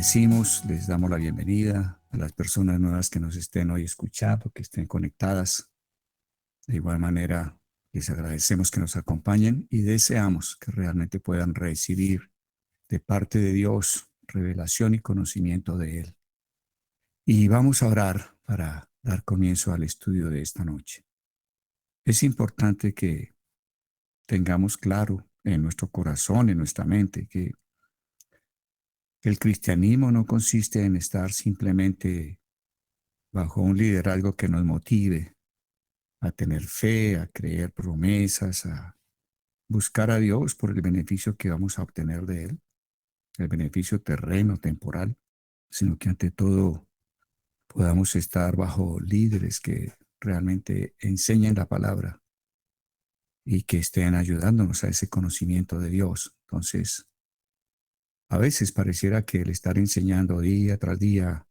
bendecimos, les damos la bienvenida a las personas nuevas que nos estén hoy escuchando, que estén conectadas. De igual manera, les agradecemos que nos acompañen y deseamos que realmente puedan recibir de parte de Dios revelación y conocimiento de Él. Y vamos a orar para dar comienzo al estudio de esta noche. Es importante que tengamos claro en nuestro corazón, en nuestra mente, que el cristianismo no consiste en estar simplemente bajo un liderazgo que nos motive a tener fe, a creer promesas, a buscar a Dios por el beneficio que vamos a obtener de Él, el beneficio terreno, temporal, sino que ante todo podamos estar bajo líderes que realmente enseñen la palabra y que estén ayudándonos a ese conocimiento de Dios. Entonces, a veces pareciera que el estar enseñando día tras día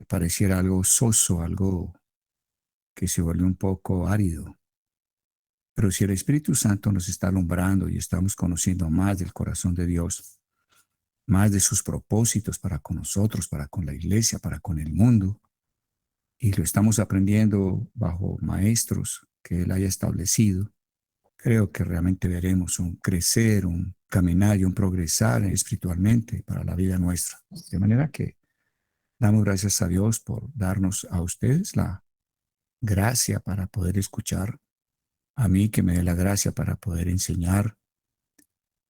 pareciera algo soso, algo que se vuelve un poco árido. Pero si el Espíritu Santo nos está alumbrando y estamos conociendo más del corazón de Dios, más de sus propósitos para con nosotros, para con la iglesia, para con el mundo, y lo estamos aprendiendo bajo maestros que Él haya establecido, creo que realmente veremos un crecer, un caminar y un progresar espiritualmente para la vida nuestra. De manera que damos gracias a Dios por darnos a ustedes la gracia para poder escuchar, a mí que me dé la gracia para poder enseñar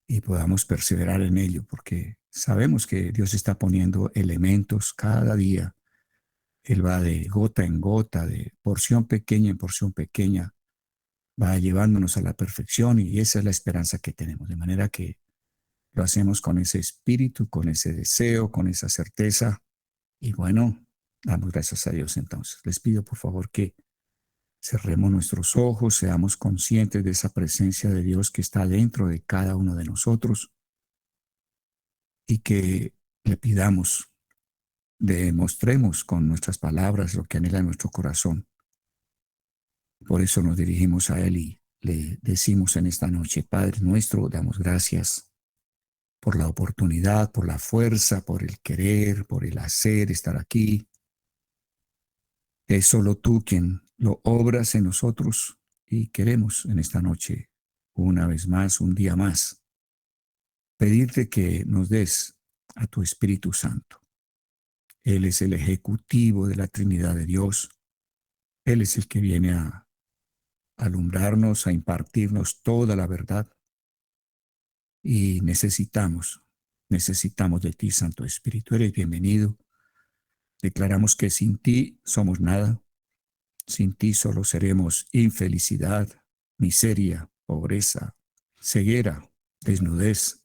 y podamos perseverar en ello, porque sabemos que Dios está poniendo elementos cada día. Él va de gota en gota, de porción pequeña en porción pequeña, va llevándonos a la perfección y esa es la esperanza que tenemos. De manera que lo hacemos con ese espíritu, con ese deseo, con esa certeza. Y bueno, damos gracias a Dios entonces. Les pido por favor que cerremos nuestros ojos, seamos conscientes de esa presencia de Dios que está dentro de cada uno de nosotros y que le pidamos, demostremos con nuestras palabras lo que anhela nuestro corazón. Por eso nos dirigimos a Él y le decimos en esta noche: Padre nuestro, damos gracias por la oportunidad, por la fuerza, por el querer, por el hacer, estar aquí. Es solo tú quien lo obras en nosotros y queremos en esta noche, una vez más, un día más, pedirte que nos des a tu Espíritu Santo. Él es el ejecutivo de la Trinidad de Dios. Él es el que viene a alumbrarnos, a impartirnos toda la verdad. Y necesitamos de ti, Santo Espíritu. Eres bienvenido. Declaramos que sin ti somos nada. Sin ti solo seremos infelicidad, miseria, pobreza, ceguera, desnudez.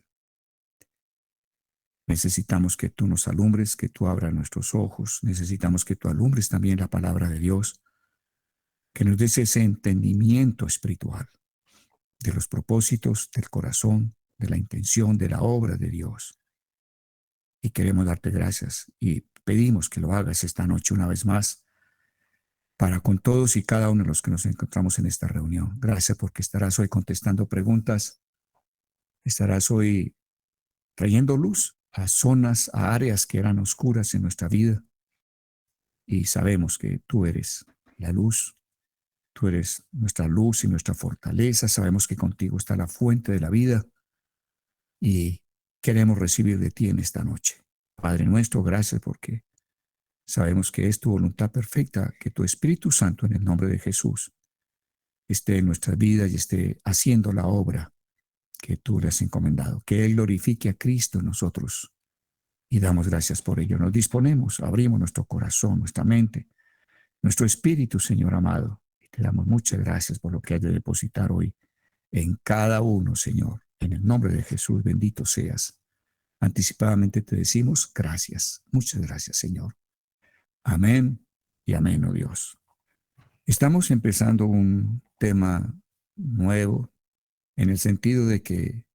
Necesitamos que tú nos alumbres, que tú abras nuestros ojos. Necesitamos que tú alumbres también la palabra de Dios, que nos des ese entendimiento espiritual de los propósitos del corazón, de la intención, de la obra de Dios. Y queremos darte gracias y pedimos que lo hagas esta noche una vez más para con todos y cada uno de los que nos encontramos en esta reunión. Gracias porque estarás hoy contestando preguntas, estarás hoy trayendo luz a zonas, a áreas que eran oscuras en nuestra vida. Y sabemos que tú eres la luz, tú eres nuestra luz y nuestra fortaleza. Sabemos que contigo está la fuente de la vida y queremos recibir de ti en esta noche. Padre nuestro, gracias porque sabemos que es tu voluntad perfecta, que tu Espíritu Santo en el nombre de Jesús esté en nuestras vidas y esté haciendo la obra que tú le has encomendado. Que Él glorifique a Cristo en nosotros y damos gracias por ello. Nos disponemos, abrimos nuestro corazón, nuestra mente, nuestro espíritu, Señor amado. Y te damos muchas gracias por lo que hay de depositar hoy en cada uno, Señor. En el nombre de Jesús, bendito seas. Anticipadamente te decimos gracias. Muchas gracias, Señor. Amén y amén, oh Dios. Estamos empezando un tema nuevo en el sentido de que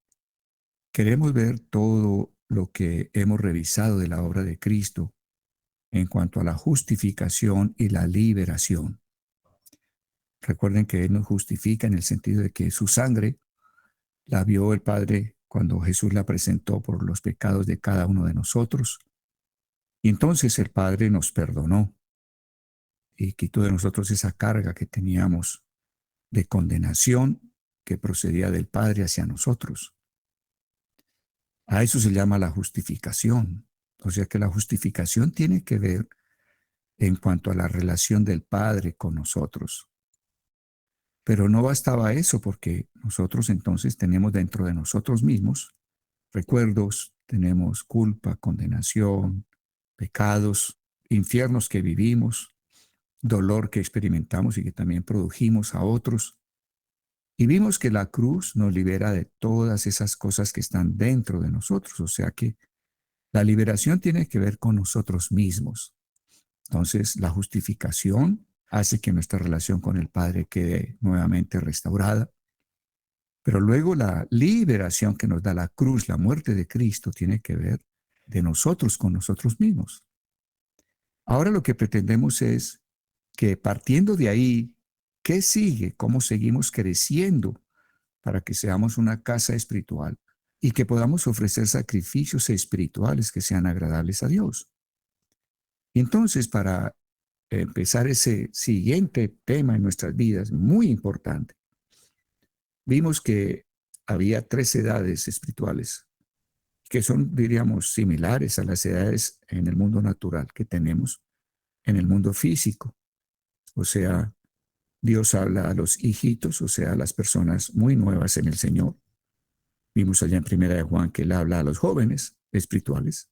queremos ver todo lo que hemos revisado de la obra de Cristo en cuanto a la justificación y la liberación. Recuerden que Él nos justifica en el sentido de que su sangre la vio el Padre cuando Jesús la presentó por los pecados de cada uno de nosotros. Y entonces el Padre nos perdonó y quitó de nosotros esa carga que teníamos de condenación que procedía del Padre hacia nosotros. A eso se llama la justificación. O sea que la justificación tiene que ver en cuanto a la relación del Padre con nosotros. Pero no bastaba eso, porque nosotros entonces tenemos dentro de nosotros mismos recuerdos, tenemos culpa, condenación, pecados, infiernos que vivimos, dolor que experimentamos y que también produjimos a otros. Y vimos que la cruz nos libera de todas esas cosas que están dentro de nosotros. O sea que la liberación tiene que ver con nosotros mismos. Entonces, la justificación hace que nuestra relación con el Padre quede nuevamente restaurada. Pero luego la liberación que nos da la cruz, la muerte de Cristo, tiene que ver de nosotros con nosotros mismos. Ahora lo que pretendemos es que partiendo de ahí, ¿qué sigue? ¿Cómo seguimos creciendo para que seamos una casa espiritual y que podamos ofrecer sacrificios espirituales que sean agradables a Dios? Y entonces, para empezar ese siguiente tema en nuestras vidas, muy importante, vimos que había 3 edades espirituales que son, diríamos, similares a las edades en el mundo natural que tenemos en el mundo físico. O sea, Dios habla a los hijitos, o sea, a las personas muy nuevas en el Señor. Vimos allá en Primera de Juan que Él habla a los jóvenes espirituales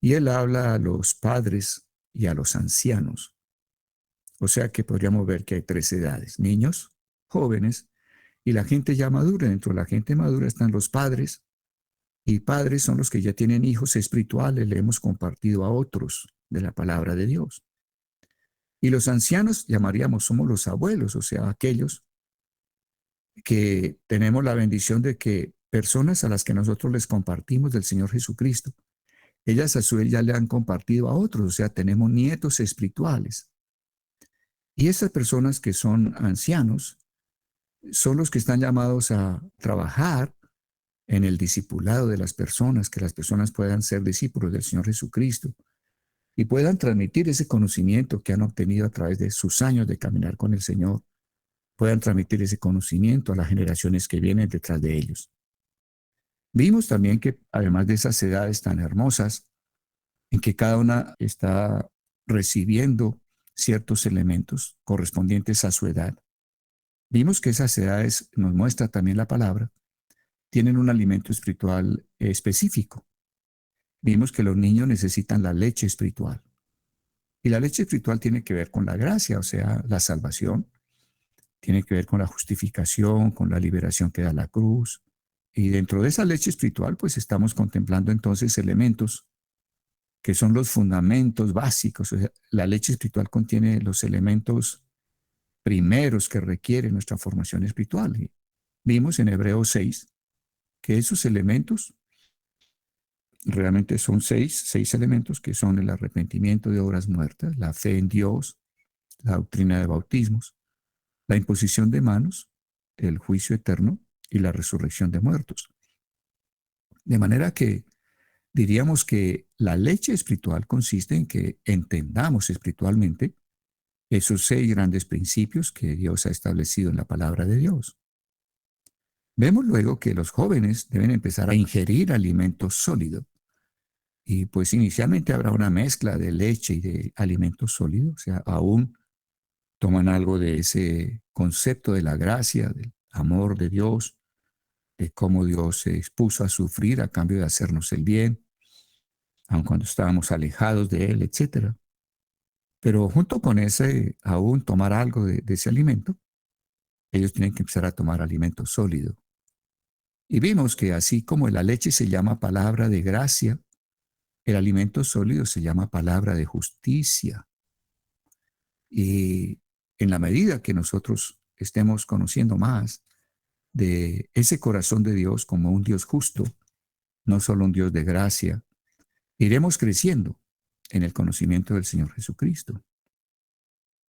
y Él habla a los padres y a los ancianos. O sea que podríamos ver que hay 3 edades: niños, jóvenes y la gente ya madura. Dentro de la gente madura están los padres, y padres son los que ya tienen hijos espirituales, le hemos compartido a otros de la palabra de Dios. Y los ancianos llamaríamos, somos los abuelos, o sea, aquellos que tenemos la bendición de que personas a las que nosotros les compartimos del Señor Jesucristo, ellas a su vez ya le han compartido a otros, o sea, tenemos nietos espirituales. Y esas personas que son ancianos son los que están llamados a trabajar en el discipulado de las personas, que las personas puedan ser discípulos del Señor Jesucristo y puedan transmitir ese conocimiento que han obtenido a través de sus años de caminar con el Señor, puedan transmitir ese conocimiento a las generaciones que vienen detrás de ellos. Vimos también que además de esas edades tan hermosas, en que cada una está recibiendo ciertos elementos correspondientes a su edad, vimos que esas edades, nos muestra también la palabra, tienen un alimento espiritual específico. Vimos que los niños necesitan la leche espiritual. Y la leche espiritual tiene que ver con la gracia, o sea, la salvación. Tiene que ver con la justificación, con la liberación que da la cruz. Y dentro de esa leche espiritual, pues estamos contemplando entonces elementos que son los fundamentos básicos. O sea, la leche espiritual contiene los elementos primeros que requiere nuestra formación espiritual. Y vimos en Hebreos 6 que esos elementos realmente son seis elementos que son el arrepentimiento de obras muertas, la fe en Dios, la doctrina de bautismos, la imposición de manos, el juicio eterno y la resurrección de muertos. De manera que diríamos que la leche espiritual consiste en que entendamos espiritualmente esos 6 grandes principios que Dios ha establecido en la palabra de Dios. Vemos luego que los jóvenes deben empezar a ingerir alimento sólido. Y pues inicialmente habrá una mezcla de leche y de alimentos sólidos, o sea, aún toman algo de ese concepto de la gracia, del amor de Dios, de cómo Dios se expuso a sufrir a cambio de hacernos el bien, aun cuando estábamos alejados de Él, etc. Pero junto con ese, aún tomar algo de ese alimento, ellos tienen que empezar a tomar alimento sólido. Y vimos que así como la leche se llama palabra de gracia, el alimento sólido se llama palabra de justicia. Y en la medida que nosotros estemos conociendo más de ese corazón de Dios como un Dios justo, no solo un Dios de gracia, iremos creciendo en el conocimiento del Señor Jesucristo.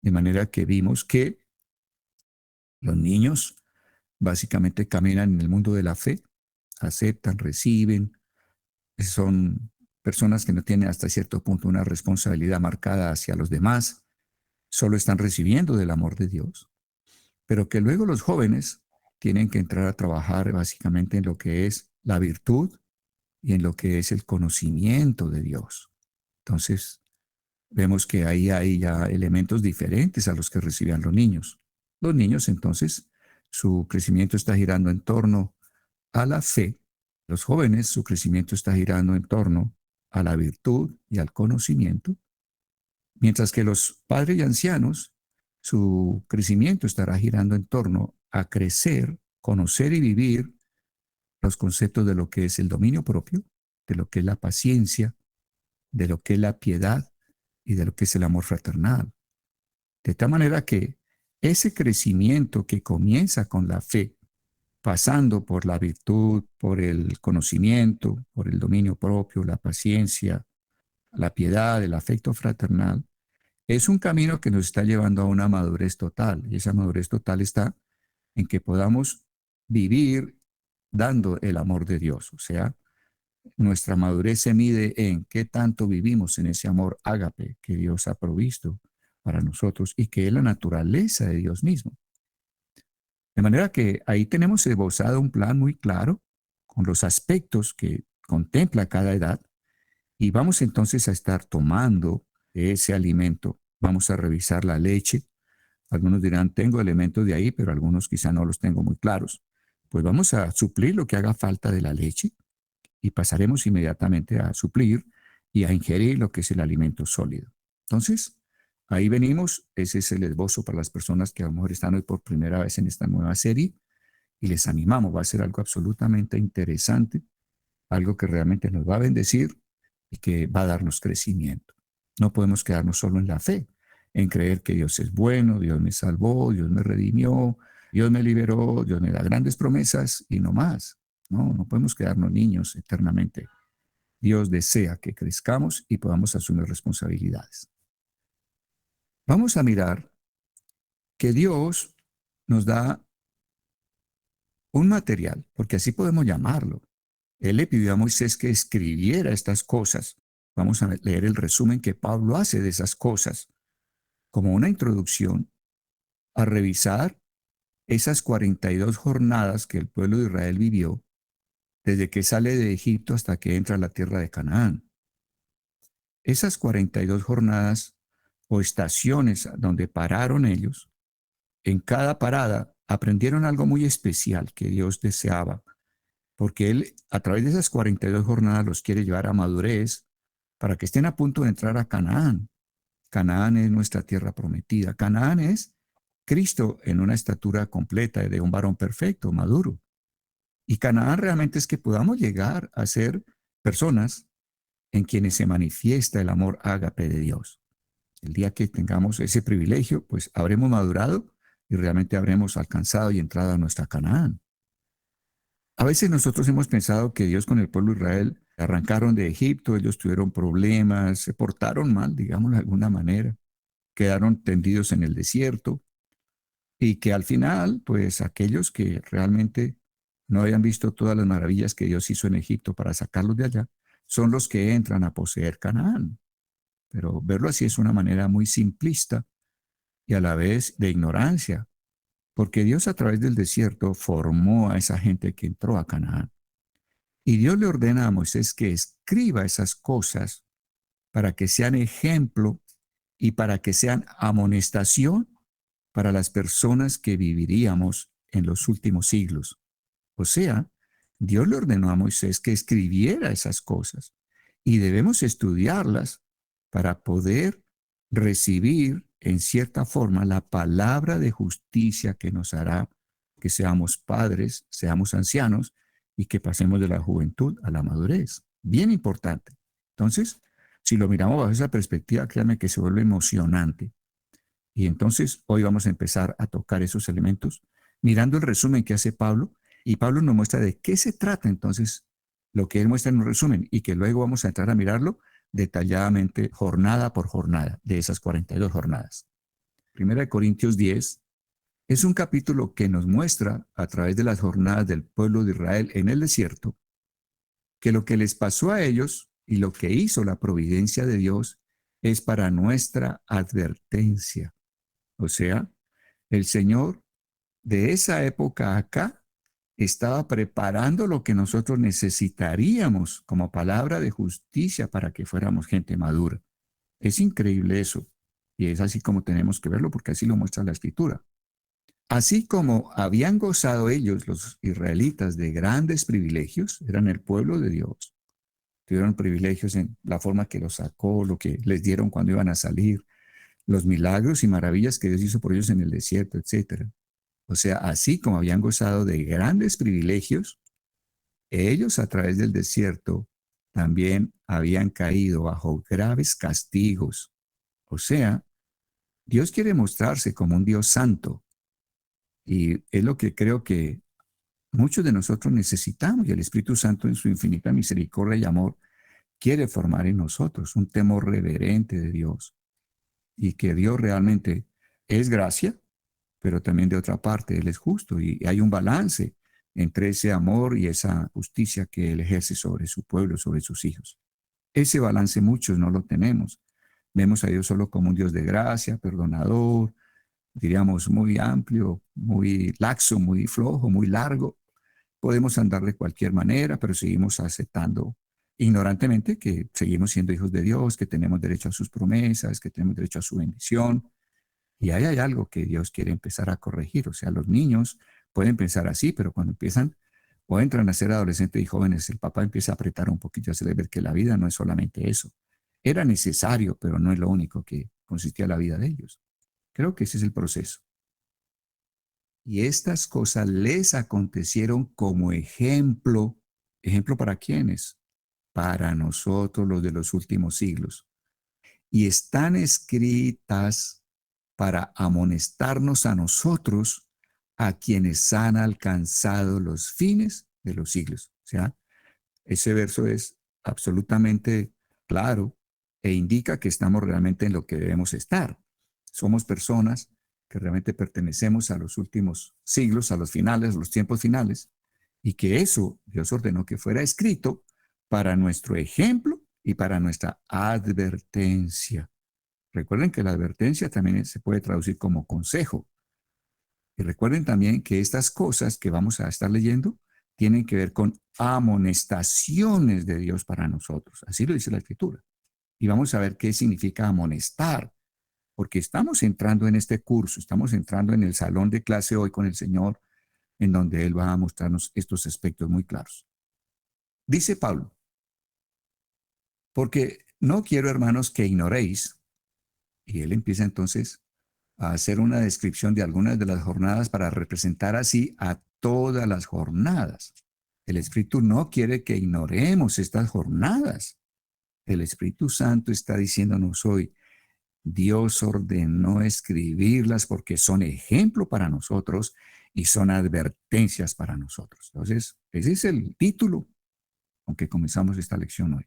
De manera que vimos que los niños básicamente caminan en el mundo de la fe aceptan, reciben, son personas que no tienen hasta cierto punto una responsabilidad marcada hacia los demás, solo están recibiendo del amor de Dios, pero que luego los jóvenes tienen que entrar a trabajar básicamente en lo que es la virtud y en lo que es el conocimiento de Dios. Entonces, vemos que ahí hay ya elementos diferentes a los que recibían los niños. Los niños, entonces, su crecimiento está girando en torno a la fe. Los jóvenes, su crecimiento está girando en torno a la virtud y al conocimiento, mientras que los padres y ancianos, su crecimiento estará girando en torno a crecer, conocer y vivir los conceptos de lo que es el dominio propio, de lo que es la paciencia, de lo que es la piedad y de lo que es el amor fraternal. De tal manera que ese crecimiento que comienza con la fe, pasando por la virtud, por el conocimiento, por el dominio propio, la paciencia, la piedad, el afecto fraternal, es un camino que nos está llevando a una madurez total. Y esa madurez total está en que podamos vivir dando el amor de Dios. O sea, nuestra madurez se mide en qué tanto vivimos en ese amor ágape que Dios ha provisto para nosotros y que es la naturaleza de Dios mismo. De manera que ahí tenemos esbozado un plan muy claro con los aspectos que contempla cada edad y vamos entonces a estar tomando ese alimento. Vamos a revisar la leche. Algunos dirán, tengo elementos de ahí, pero algunos quizá no los tengo muy claros. Pues vamos a suplir lo que haga falta de la leche y pasaremos inmediatamente a suplir y a ingerir lo que es el alimento sólido. Entonces, ahí venimos. Ese es el esbozo para las personas que a lo mejor están hoy por primera vez en esta nueva serie y les animamos. Va a ser algo absolutamente interesante, algo que realmente nos va a bendecir y que va a darnos crecimiento. No podemos quedarnos solo en la fe, en creer que Dios es bueno, Dios me salvó, Dios me redimió, Dios me liberó, Dios me da grandes promesas y no más. No, no podemos quedarnos niños eternamente. Dios desea que crezcamos y podamos asumir responsabilidades. Vamos a mirar que Dios nos da un material, porque así podemos llamarlo. Él le pidió a Moisés que escribiera estas cosas. Vamos a leer el resumen que Pablo hace de esas cosas como una introducción a revisar esas 42 jornadas que el pueblo de Israel vivió desde que sale de Egipto hasta que entra a la tierra de Canaán. Esas 42 jornadas o estaciones donde pararon ellos, en cada parada aprendieron algo muy especial que Dios deseaba, porque Él a través de esas 42 jornadas los quiere llevar a madurez para que estén a punto de entrar a Canaán. Canaán es nuestra tierra prometida. Canaán es Cristo en una estatura completa de un varón perfecto, maduro. Y Canaán realmente es que podamos llegar a ser personas en quienes se manifiesta el amor ágape de Dios. El día que tengamos ese privilegio, pues habremos madurado y realmente habremos alcanzado y entrado a nuestra Canaán. A veces nosotros hemos pensado que Dios con el pueblo de Israel arrancaron de Egipto, ellos tuvieron problemas, se portaron mal, digamos de alguna manera, quedaron tendidos en el desierto y que al final, pues aquellos que realmente no habían visto todas las maravillas que Dios hizo en Egipto para sacarlos de allá, son los que entran a poseer Canaán. Pero verlo así es una manera muy simplista y a la vez de ignorancia, porque Dios a través del desierto formó a esa gente que entró a Canaán. Y Dios le ordena a Moisés que escriba esas cosas para que sean ejemplo y para que sean amonestación para las personas que viviríamos en los últimos siglos. O sea, Dios le ordenó a Moisés que escribiera esas cosas y debemos estudiarlas para poder recibir en cierta forma la palabra de justicia que nos hará que seamos padres, seamos ancianos y que pasemos de la juventud a la madurez. Bien importante. Entonces, si lo miramos bajo esa perspectiva, créanme que se vuelve emocionante. Y entonces hoy vamos a empezar a tocar esos elementos mirando el resumen que hace Pablo, y Pablo nos muestra de qué se trata entonces lo que él muestra en un resumen y que luego vamos a entrar a mirarlo detalladamente jornada por jornada de esas 42 jornadas. Primera de Corintios 10 Es un capítulo que nos muestra, a través de las jornadas del pueblo de Israel en el desierto, que lo que les pasó a ellos y lo que hizo la providencia de Dios es para nuestra advertencia. O sea, el Señor de esa época acá estaba preparando lo que nosotros necesitaríamos como palabra de justicia para que fuéramos gente madura. Es increíble eso. Y es así como tenemos que verlo, porque así lo muestra la Escritura. Así como habían gozado ellos, los israelitas, de grandes privilegios, eran el pueblo de Dios, tuvieron privilegios en la forma que los sacó, lo que les dieron cuando iban a salir, los milagros y maravillas que Dios hizo por ellos en el desierto, etcétera. O sea, así como habían gozado de grandes privilegios, ellos a través del desierto también habían caído bajo graves castigos. O sea, Dios quiere mostrarse como un Dios santo y es lo que creo que muchos de nosotros necesitamos, y el Espíritu Santo en su infinita misericordia y amor quiere formar en nosotros un temor reverente de Dios y que Dios realmente es gracia, pero también de otra parte Él es justo y hay un balance entre ese amor y esa justicia que Él ejerce sobre su pueblo, sobre sus hijos. Ese balance muchos no lo tenemos. Vemos a Dios solo como un Dios de gracia, perdonador, diríamos muy amplio, muy laxo, muy flojo, muy largo. Podemos andar de cualquier manera, pero seguimos aceptando ignorantemente que seguimos siendo hijos de Dios, que tenemos derecho a sus promesas, que tenemos derecho a su bendición. Y ahí hay algo que Dios quiere empezar a corregir. O sea, los niños pueden pensar así, pero cuando empiezan o entran a ser adolescentes y jóvenes, el papá empieza a apretar un poquito, a hacerles ver que la vida no es solamente eso. Era necesario, pero no es lo único que consistía la vida de ellos. Creo que ese es el proceso. Y estas cosas les acontecieron como ejemplo. ¿Ejemplo para quiénes? Para nosotros, los de los últimos siglos. Y están escritas para amonestarnos a nosotros, a quienes han alcanzado los fines de los siglos. O sea, ese verso es absolutamente claro e indica que estamos realmente en lo que debemos estar. Somos personas que realmente pertenecemos a los últimos siglos, a los finales, a los tiempos finales, y que eso Dios ordenó que fuera escrito para nuestro ejemplo y para nuestra advertencia. Recuerden que la advertencia también se puede traducir como consejo. Y recuerden también que estas cosas que vamos a estar leyendo tienen que ver con amonestaciones de Dios para nosotros. Así lo dice la Escritura. Y vamos a ver qué significa amonestar, porque estamos entrando en este curso, estamos entrando en el salón de clase hoy con el Señor, en donde Él va a mostrarnos estos aspectos muy claros. Dice Pablo, porque no quiero, hermanos, que ignoréis, y él empieza entonces a hacer una descripción de algunas de las jornadas para representar así a todas las jornadas. El Espíritu no quiere que ignoremos estas jornadas. El Espíritu Santo está diciéndonos hoy, Dios ordenó escribirlas porque son ejemplo para nosotros y son advertencias para nosotros. Entonces, ese es el título con que comenzamos esta lección hoy.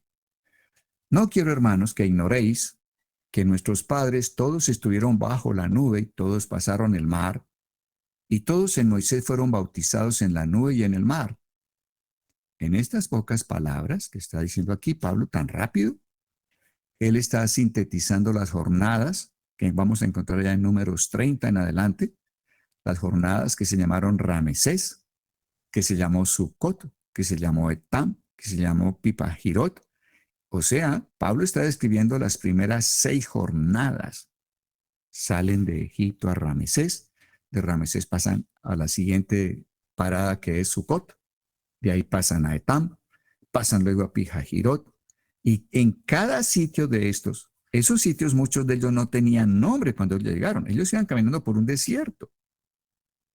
No quiero, hermanos, que ignoréis que nuestros padres todos estuvieron bajo la nube y todos pasaron el mar, y todos en Moisés fueron bautizados en la nube y en el mar. En estas pocas palabras que está diciendo aquí Pablo tan rápido, él está sintetizando las jornadas que vamos a encontrar ya en Números 30 en adelante, las jornadas que se llamaron Ramesés, que se llamó Sucot, que se llamó Etam, que se llamó Pipahirot. O sea, Pablo está describiendo las primeras 6 jornadas. Salen de Egipto a Ramesés, de Ramesés pasan a la siguiente parada que es Sucot, de ahí pasan a Etam, pasan luego a Pijajirot, y en cada sitio de estos, esos sitios muchos de ellos no tenían nombre cuando llegaron, ellos iban caminando por un desierto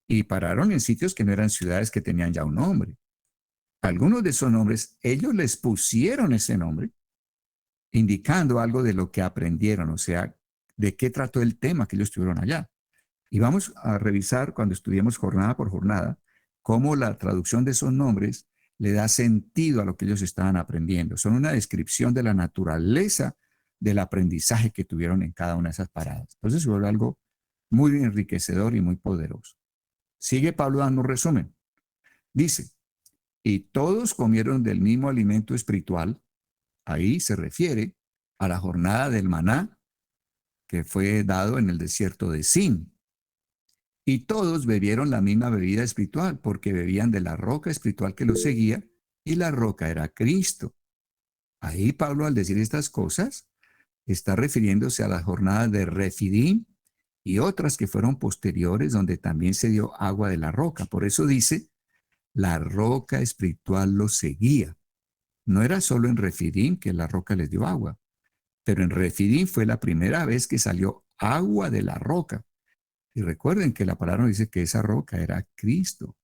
y pararon en sitios que no eran ciudades que tenían ya un nombre. Algunos de esos nombres, ellos les pusieron ese nombre, indicando algo de lo que aprendieron, o sea, de qué trató el tema que ellos tuvieron allá. Y vamos a revisar cuando estudiemos jornada por jornada, cómo la traducción de esos nombres le da sentido a lo que ellos estaban aprendiendo. Son una descripción de la naturaleza del aprendizaje que tuvieron en cada una de esas paradas. Entonces se vuelve algo muy enriquecedor y muy poderoso. Sigue Pablo dando un resumen. Dice, y todos comieron del mismo alimento espiritual. Ahí se refiere a la jornada del maná que fue dado en el desierto de Sin. Y todos bebieron la misma bebida espiritual, porque bebían de la roca espiritual que los seguía, y la roca era Cristo. Ahí Pablo, al decir estas cosas, está refiriéndose a las jornadas de Refidim y otras que fueron posteriores, donde también se dio agua de la roca. Por eso dice, la roca espiritual los seguía. No era solo en Refidim que la roca les dio agua, pero en Refidim fue la primera vez que salió agua de la roca. Y recuerden que la palabra nos dice que esa roca era Cristo.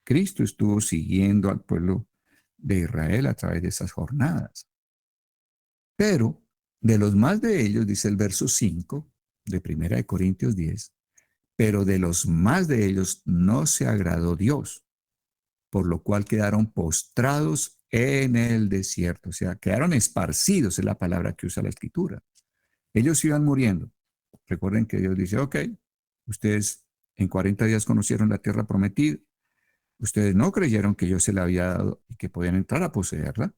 Cristo estuvo siguiendo al pueblo de Israel a través de esas jornadas. Pero de los más de ellos, dice el verso 5 de 1 Corintios 10, pero de los más de ellos no se agradó Dios, por lo cual quedaron postrados en el desierto. O sea, quedaron esparcidos, es la palabra que usa la Escritura. Ellos iban muriendo. Recuerden que Dios dice, ok, ustedes en 40 días conocieron la tierra prometida. Ustedes no creyeron que yo se la había dado y que podían entrar a poseerla.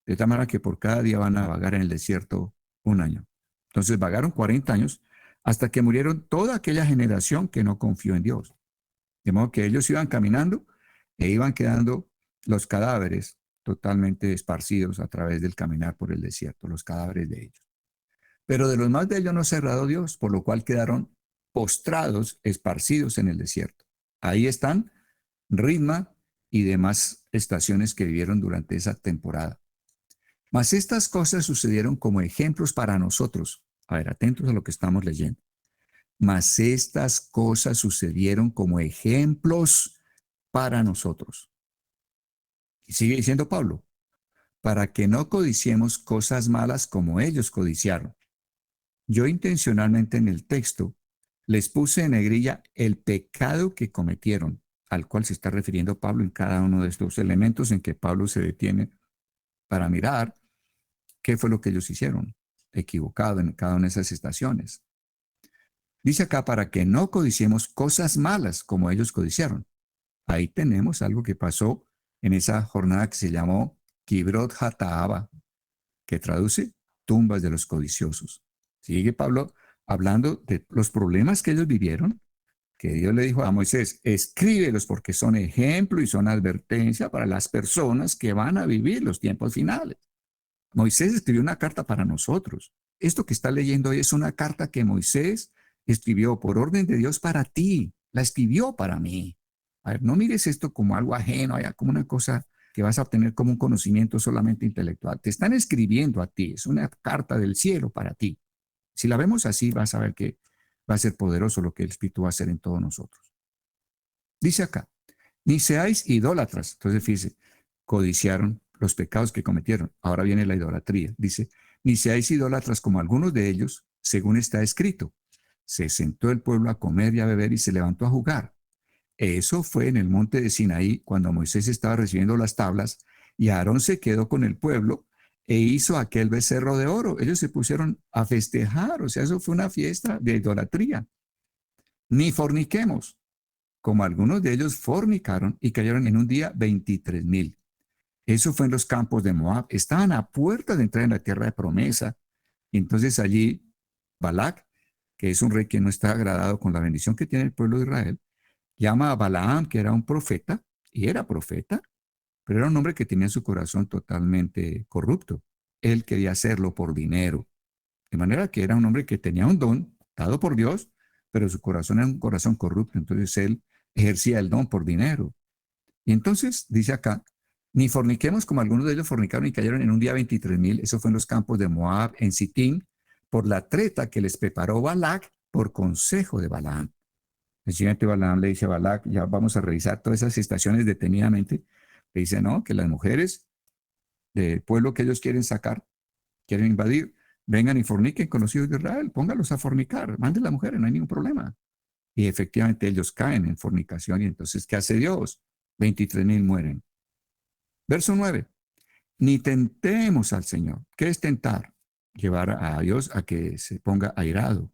De tal manera que por cada día van a vagar en el desierto un año. Entonces vagaron 40 años hasta que murieron toda aquella generación que no confió en Dios. De modo que ellos iban caminando e iban quedando los cadáveres totalmente esparcidos a través del caminar por el desierto, los cadáveres de ellos. Pero de los más de ellos no se agradó Dios, por lo cual quedaron postrados, esparcidos en el desierto. Ahí están Ritma y demás estaciones que vivieron durante esa temporada. Mas estas cosas sucedieron como ejemplos para nosotros. A ver, atentos a lo que estamos leyendo. Mas estas cosas sucedieron como ejemplos para nosotros. Y sigue diciendo Pablo, para que no codiciemos cosas malas como ellos codiciaron. Yo intencionalmente en el texto les puse en negrilla el pecado que cometieron, al cual se está refiriendo Pablo en cada uno de estos elementos en que Pablo se detiene para mirar qué fue lo que ellos hicieron equivocado en cada una de esas estaciones. Dice acá, para que no codiciemos cosas malas como ellos codiciaron. Ahí tenemos algo que pasó en esa jornada que se llamó Kibrot Hataaba, que traduce tumbas de los codiciosos. Sigue Pablo hablando de los problemas que ellos vivieron, que Dios le dijo a Moisés, escríbelos porque son ejemplo y son advertencia para las personas que van a vivir los tiempos finales. Moisés escribió una carta para nosotros. Esto que está leyendo hoy es una carta que Moisés escribió por orden de Dios para ti. La escribió para mí. A ver, no mires esto como algo ajeno, como una cosa que vas a obtener como un conocimiento solamente intelectual. Te están escribiendo a ti. Es una carta del cielo para ti. Si la vemos así, vas a ver que va a ser poderoso lo que el Espíritu va a hacer en todos nosotros. Dice acá, ni seáis idólatras. Entonces, fíjese, codiciaron los pecados que cometieron. Ahora viene la idolatría. Dice, ni seáis idólatras como algunos de ellos, según está escrito. Se sentó el pueblo a comer y a beber y se levantó a jugar. Eso fue en el monte de Sinaí, cuando Moisés estaba recibiendo las tablas y Aarón se quedó con el pueblo e hizo aquel becerro de oro. Ellos se pusieron a festejar, o sea, eso fue una fiesta de idolatría. Ni forniquemos, como algunos de ellos fornicaron y cayeron en un día 23,000. Eso fue en los campos de Moab. Estaban a puerta de entrar en la tierra de promesa. Y entonces allí Balac, que es un rey que no está agradado con la bendición que tiene el pueblo de Israel, llama a Balaam, que era un profeta, y era profeta, pero era un hombre que tenía su corazón totalmente corrupto. Él quería hacerlo por dinero. De manera que era un hombre que tenía un don dado por Dios, pero su corazón era un corazón corrupto. Entonces él ejercía el don por dinero. Y entonces dice acá, ni forniquemos como algunos de ellos fornicaron y cayeron en un día 23,000. Eso fue en los campos de Moab, en Sitín, por la treta que les preparó Balac por consejo de Balaam. El siguiente Balaam le dice a Balac, ya vamos a revisar todas esas estaciones detenidamente. Le dice, no, que las mujeres del pueblo que ellos quieren sacar, quieren invadir, vengan y forniquen con los hijos de Israel, póngalos a fornicar, manden las mujeres, no hay ningún problema. Y efectivamente ellos caen en fornicación y entonces, ¿qué hace Dios? 23,000 mueren. Verso 9. Ni tentemos al Señor. ¿Qué es tentar? Llevar a Dios a que se ponga airado.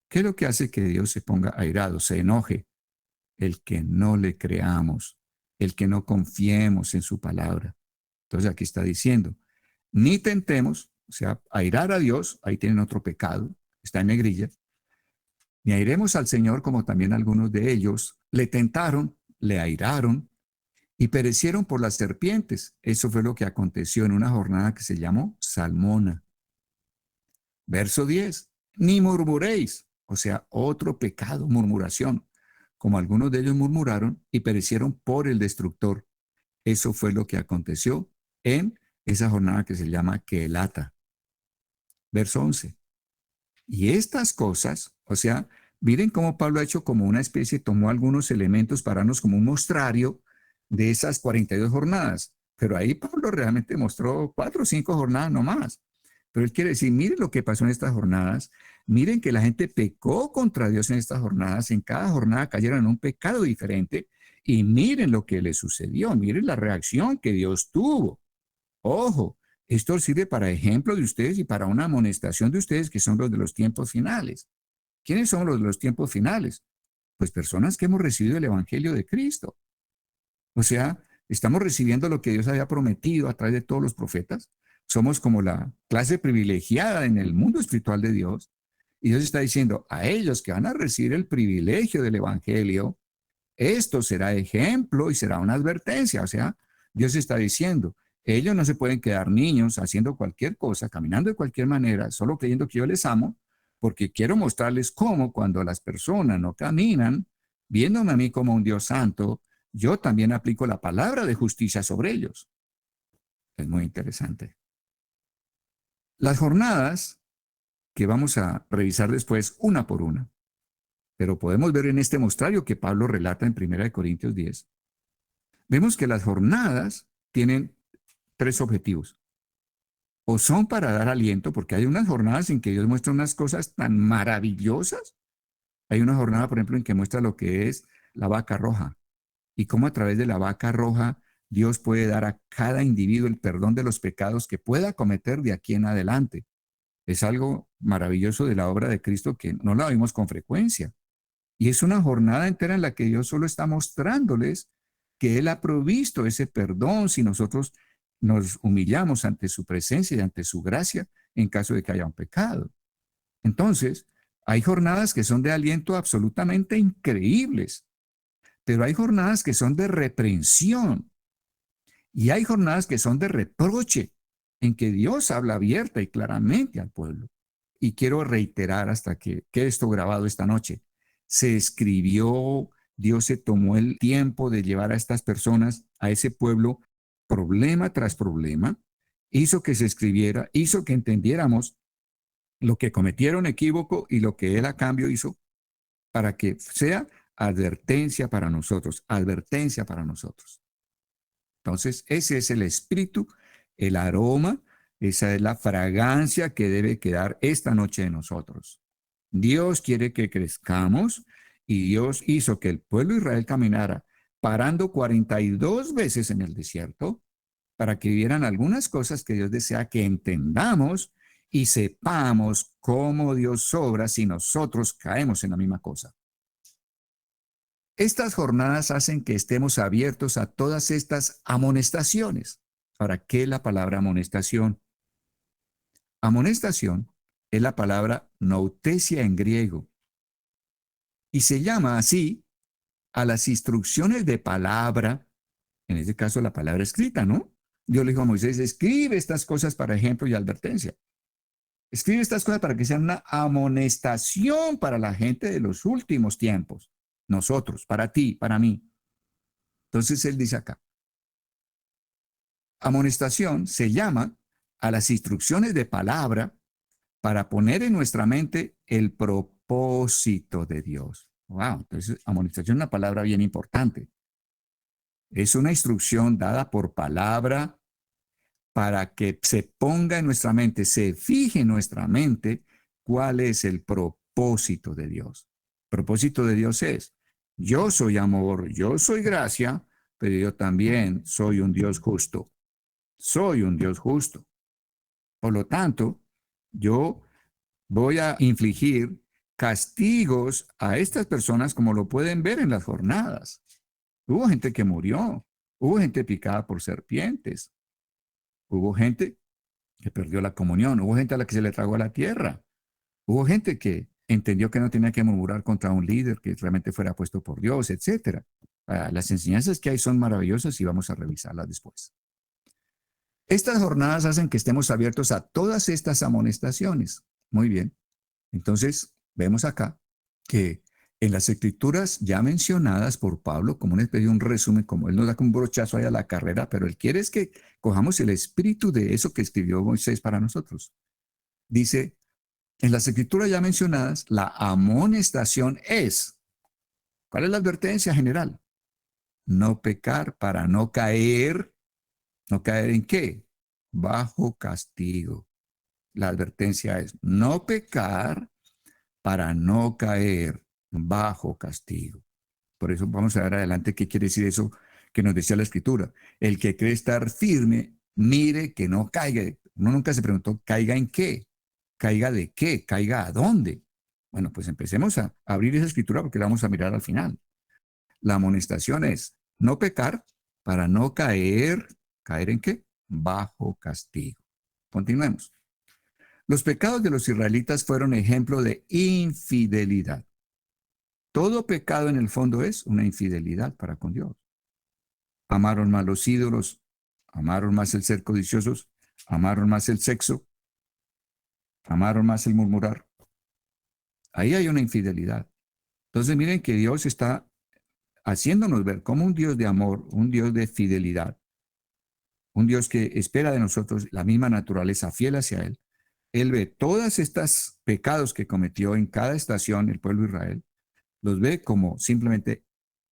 ¿Qué es lo que hace que Dios se ponga airado, se enoje? el que no le creamos, el que no confiemos en su palabra. Entonces aquí está diciendo, ni tentemos, o sea, airar a Dios, ahí tienen otro pecado, está en negrilla, ni airemos al Señor como también algunos de ellos le tentaron, le airaron y perecieron por las serpientes. Eso fue lo que aconteció en una jornada que se llamó Salmona. Verso 10. Ni murmuréis, o sea, otro pecado, murmuración, como algunos de ellos murmuraron y perecieron por el destructor. Eso fue lo que aconteció en esa jornada que se llama Keelata. Verso 11. Y estas cosas, o sea, miren cómo Pablo ha hecho como una especie, tomó algunos elementos para darnos como un mostrario de esas 42 jornadas. Pero ahí Pablo realmente mostró 4 o 5 jornadas nomás. Pero él quiere decir, miren lo que pasó en estas jornadas, miren que la gente pecó contra Dios en estas jornadas, en cada jornada cayeron en un pecado diferente y miren lo que le sucedió, miren la reacción que Dios tuvo. Ojo, esto sirve para ejemplo de ustedes y para una amonestación de ustedes que son los de los tiempos finales. ¿Quiénes son los de los tiempos finales? Pues personas que hemos recibido el Evangelio de Cristo. O sea, estamos recibiendo lo que Dios había prometido a través de todos los profetas. Somos como la clase privilegiada en el mundo espiritual de Dios. Y Dios está diciendo a ellos que van a recibir el privilegio del Evangelio, esto será ejemplo y será una advertencia. O sea, Dios está diciendo, ellos no se pueden quedar niños haciendo cualquier cosa, caminando de cualquier manera, solo creyendo que yo les amo, porque quiero mostrarles cómo cuando las personas no caminan, viéndome a mí como un Dios santo, yo también aplico la palabra de justicia sobre ellos. Es muy interesante. Las jornadas que vamos a revisar después una por una, pero podemos ver en este mostrario que Pablo relata en 1 Corintios 10. Vemos que las jornadas tienen 3 objetivos. O son para dar aliento, porque hay unas jornadas en que Dios muestra unas cosas tan maravillosas. Hay una jornada, por ejemplo, en que muestra lo que es la vaca roja y cómo a través de la vaca roja Dios puede dar a cada individuo el perdón de los pecados que pueda cometer de aquí en adelante. Es algo maravilloso de la obra de Cristo que no la vimos con frecuencia. Y es una jornada entera en la que Dios solo está mostrándoles que Él ha provisto ese perdón si nosotros nos humillamos ante su presencia y ante su gracia en caso de que haya un pecado. Entonces, hay jornadas que son de aliento absolutamente increíbles, pero hay jornadas que son de reprensión y hay jornadas que son de reproche, en que Dios habla abierta y claramente al pueblo. Y quiero reiterar hasta que quede esto grabado esta noche. Se escribió, Dios se tomó el tiempo de llevar a estas personas, a ese pueblo, problema tras problema, hizo que se escribiera, hizo que entendiéramos lo que cometieron equívoco y lo que Él a cambio hizo para que sea advertencia para nosotros, advertencia para nosotros. Entonces, ese es el espíritu, el aroma, esa es la fragancia que debe quedar esta noche en nosotros. Dios quiere que crezcamos y Dios hizo que el pueblo de Israel caminara parando 42 veces en el desierto para que vieran algunas cosas que Dios desea que entendamos y sepamos cómo Dios obra si nosotros caemos en la misma cosa. Estas jornadas hacen que estemos abiertos a todas estas amonestaciones. ¿Para qué la palabra amonestación? Amonestación es la palabra noutesia en griego y se llama así a las instrucciones de palabra, en este caso la palabra escrita, ¿no? Dios le dijo a Moisés, escribe estas cosas para ejemplo y advertencia. Escribe estas cosas para que sean una amonestación para la gente de los últimos tiempos. Nosotros, para ti, para mí. Entonces él dice acá, amonestación se llama a las instrucciones de palabra para poner en nuestra mente el propósito de Dios. Wow, entonces amonestación es una palabra bien importante. Es una instrucción dada por palabra para que se ponga en nuestra mente, se fije en nuestra mente cuál es el propósito de Dios. El propósito de Dios es, yo soy amor, yo soy gracia, pero yo también soy un Dios justo. Soy un Dios justo. Por lo tanto, yo voy a infligir castigos a estas personas, como lo pueden ver en las jornadas. Hubo gente que murió, hubo gente picada por serpientes, hubo gente que perdió la comunión, hubo gente a la que se le tragó la tierra, hubo gente que entendió que no tenía que murmurar contra un líder que realmente fuera puesto por Dios, etc. Las enseñanzas que hay son maravillosas y vamos a revisarlas después. Estas jornadas hacen que estemos abiertos a todas estas amonestaciones. Muy bien. Entonces, vemos acá que en las escrituras ya mencionadas por Pablo, como una especie de un resumen, como él nos da como un brochazo ahí a la carrera, pero él quiere es que cojamos el espíritu de eso que escribió Moisés para nosotros. Dice, en las escrituras ya mencionadas, la amonestación es, ¿cuál es la advertencia general? No pecar para no caer. ¿No caer en qué? Bajo castigo. La advertencia es no pecar para no caer bajo castigo. Por eso vamos a ver adelante qué quiere decir eso que nos decía la escritura. El que cree estar firme, mire que no caiga. Uno nunca se preguntó, ¿caiga en qué? ¿Caiga de qué? ¿Caiga a dónde? Bueno, pues empecemos a abrir esa escritura porque la vamos a mirar al final. La amonestación es no pecar para no caer. ¿Caer en qué? Bajo castigo. Continuemos. Los pecados de los israelitas fueron ejemplo de infidelidad. Todo pecado en el fondo es una infidelidad para con Dios. Amaron más los ídolos, amaron más el ser codiciosos, amaron más el sexo, amaron más el murmurar. Ahí hay una infidelidad. Entonces miren que Dios está haciéndonos ver como un Dios de amor, un Dios de fidelidad, un Dios que espera de nosotros la misma naturaleza fiel hacia Él. Él ve todos estos pecados que cometió en cada estación el pueblo de Israel, los ve como simplemente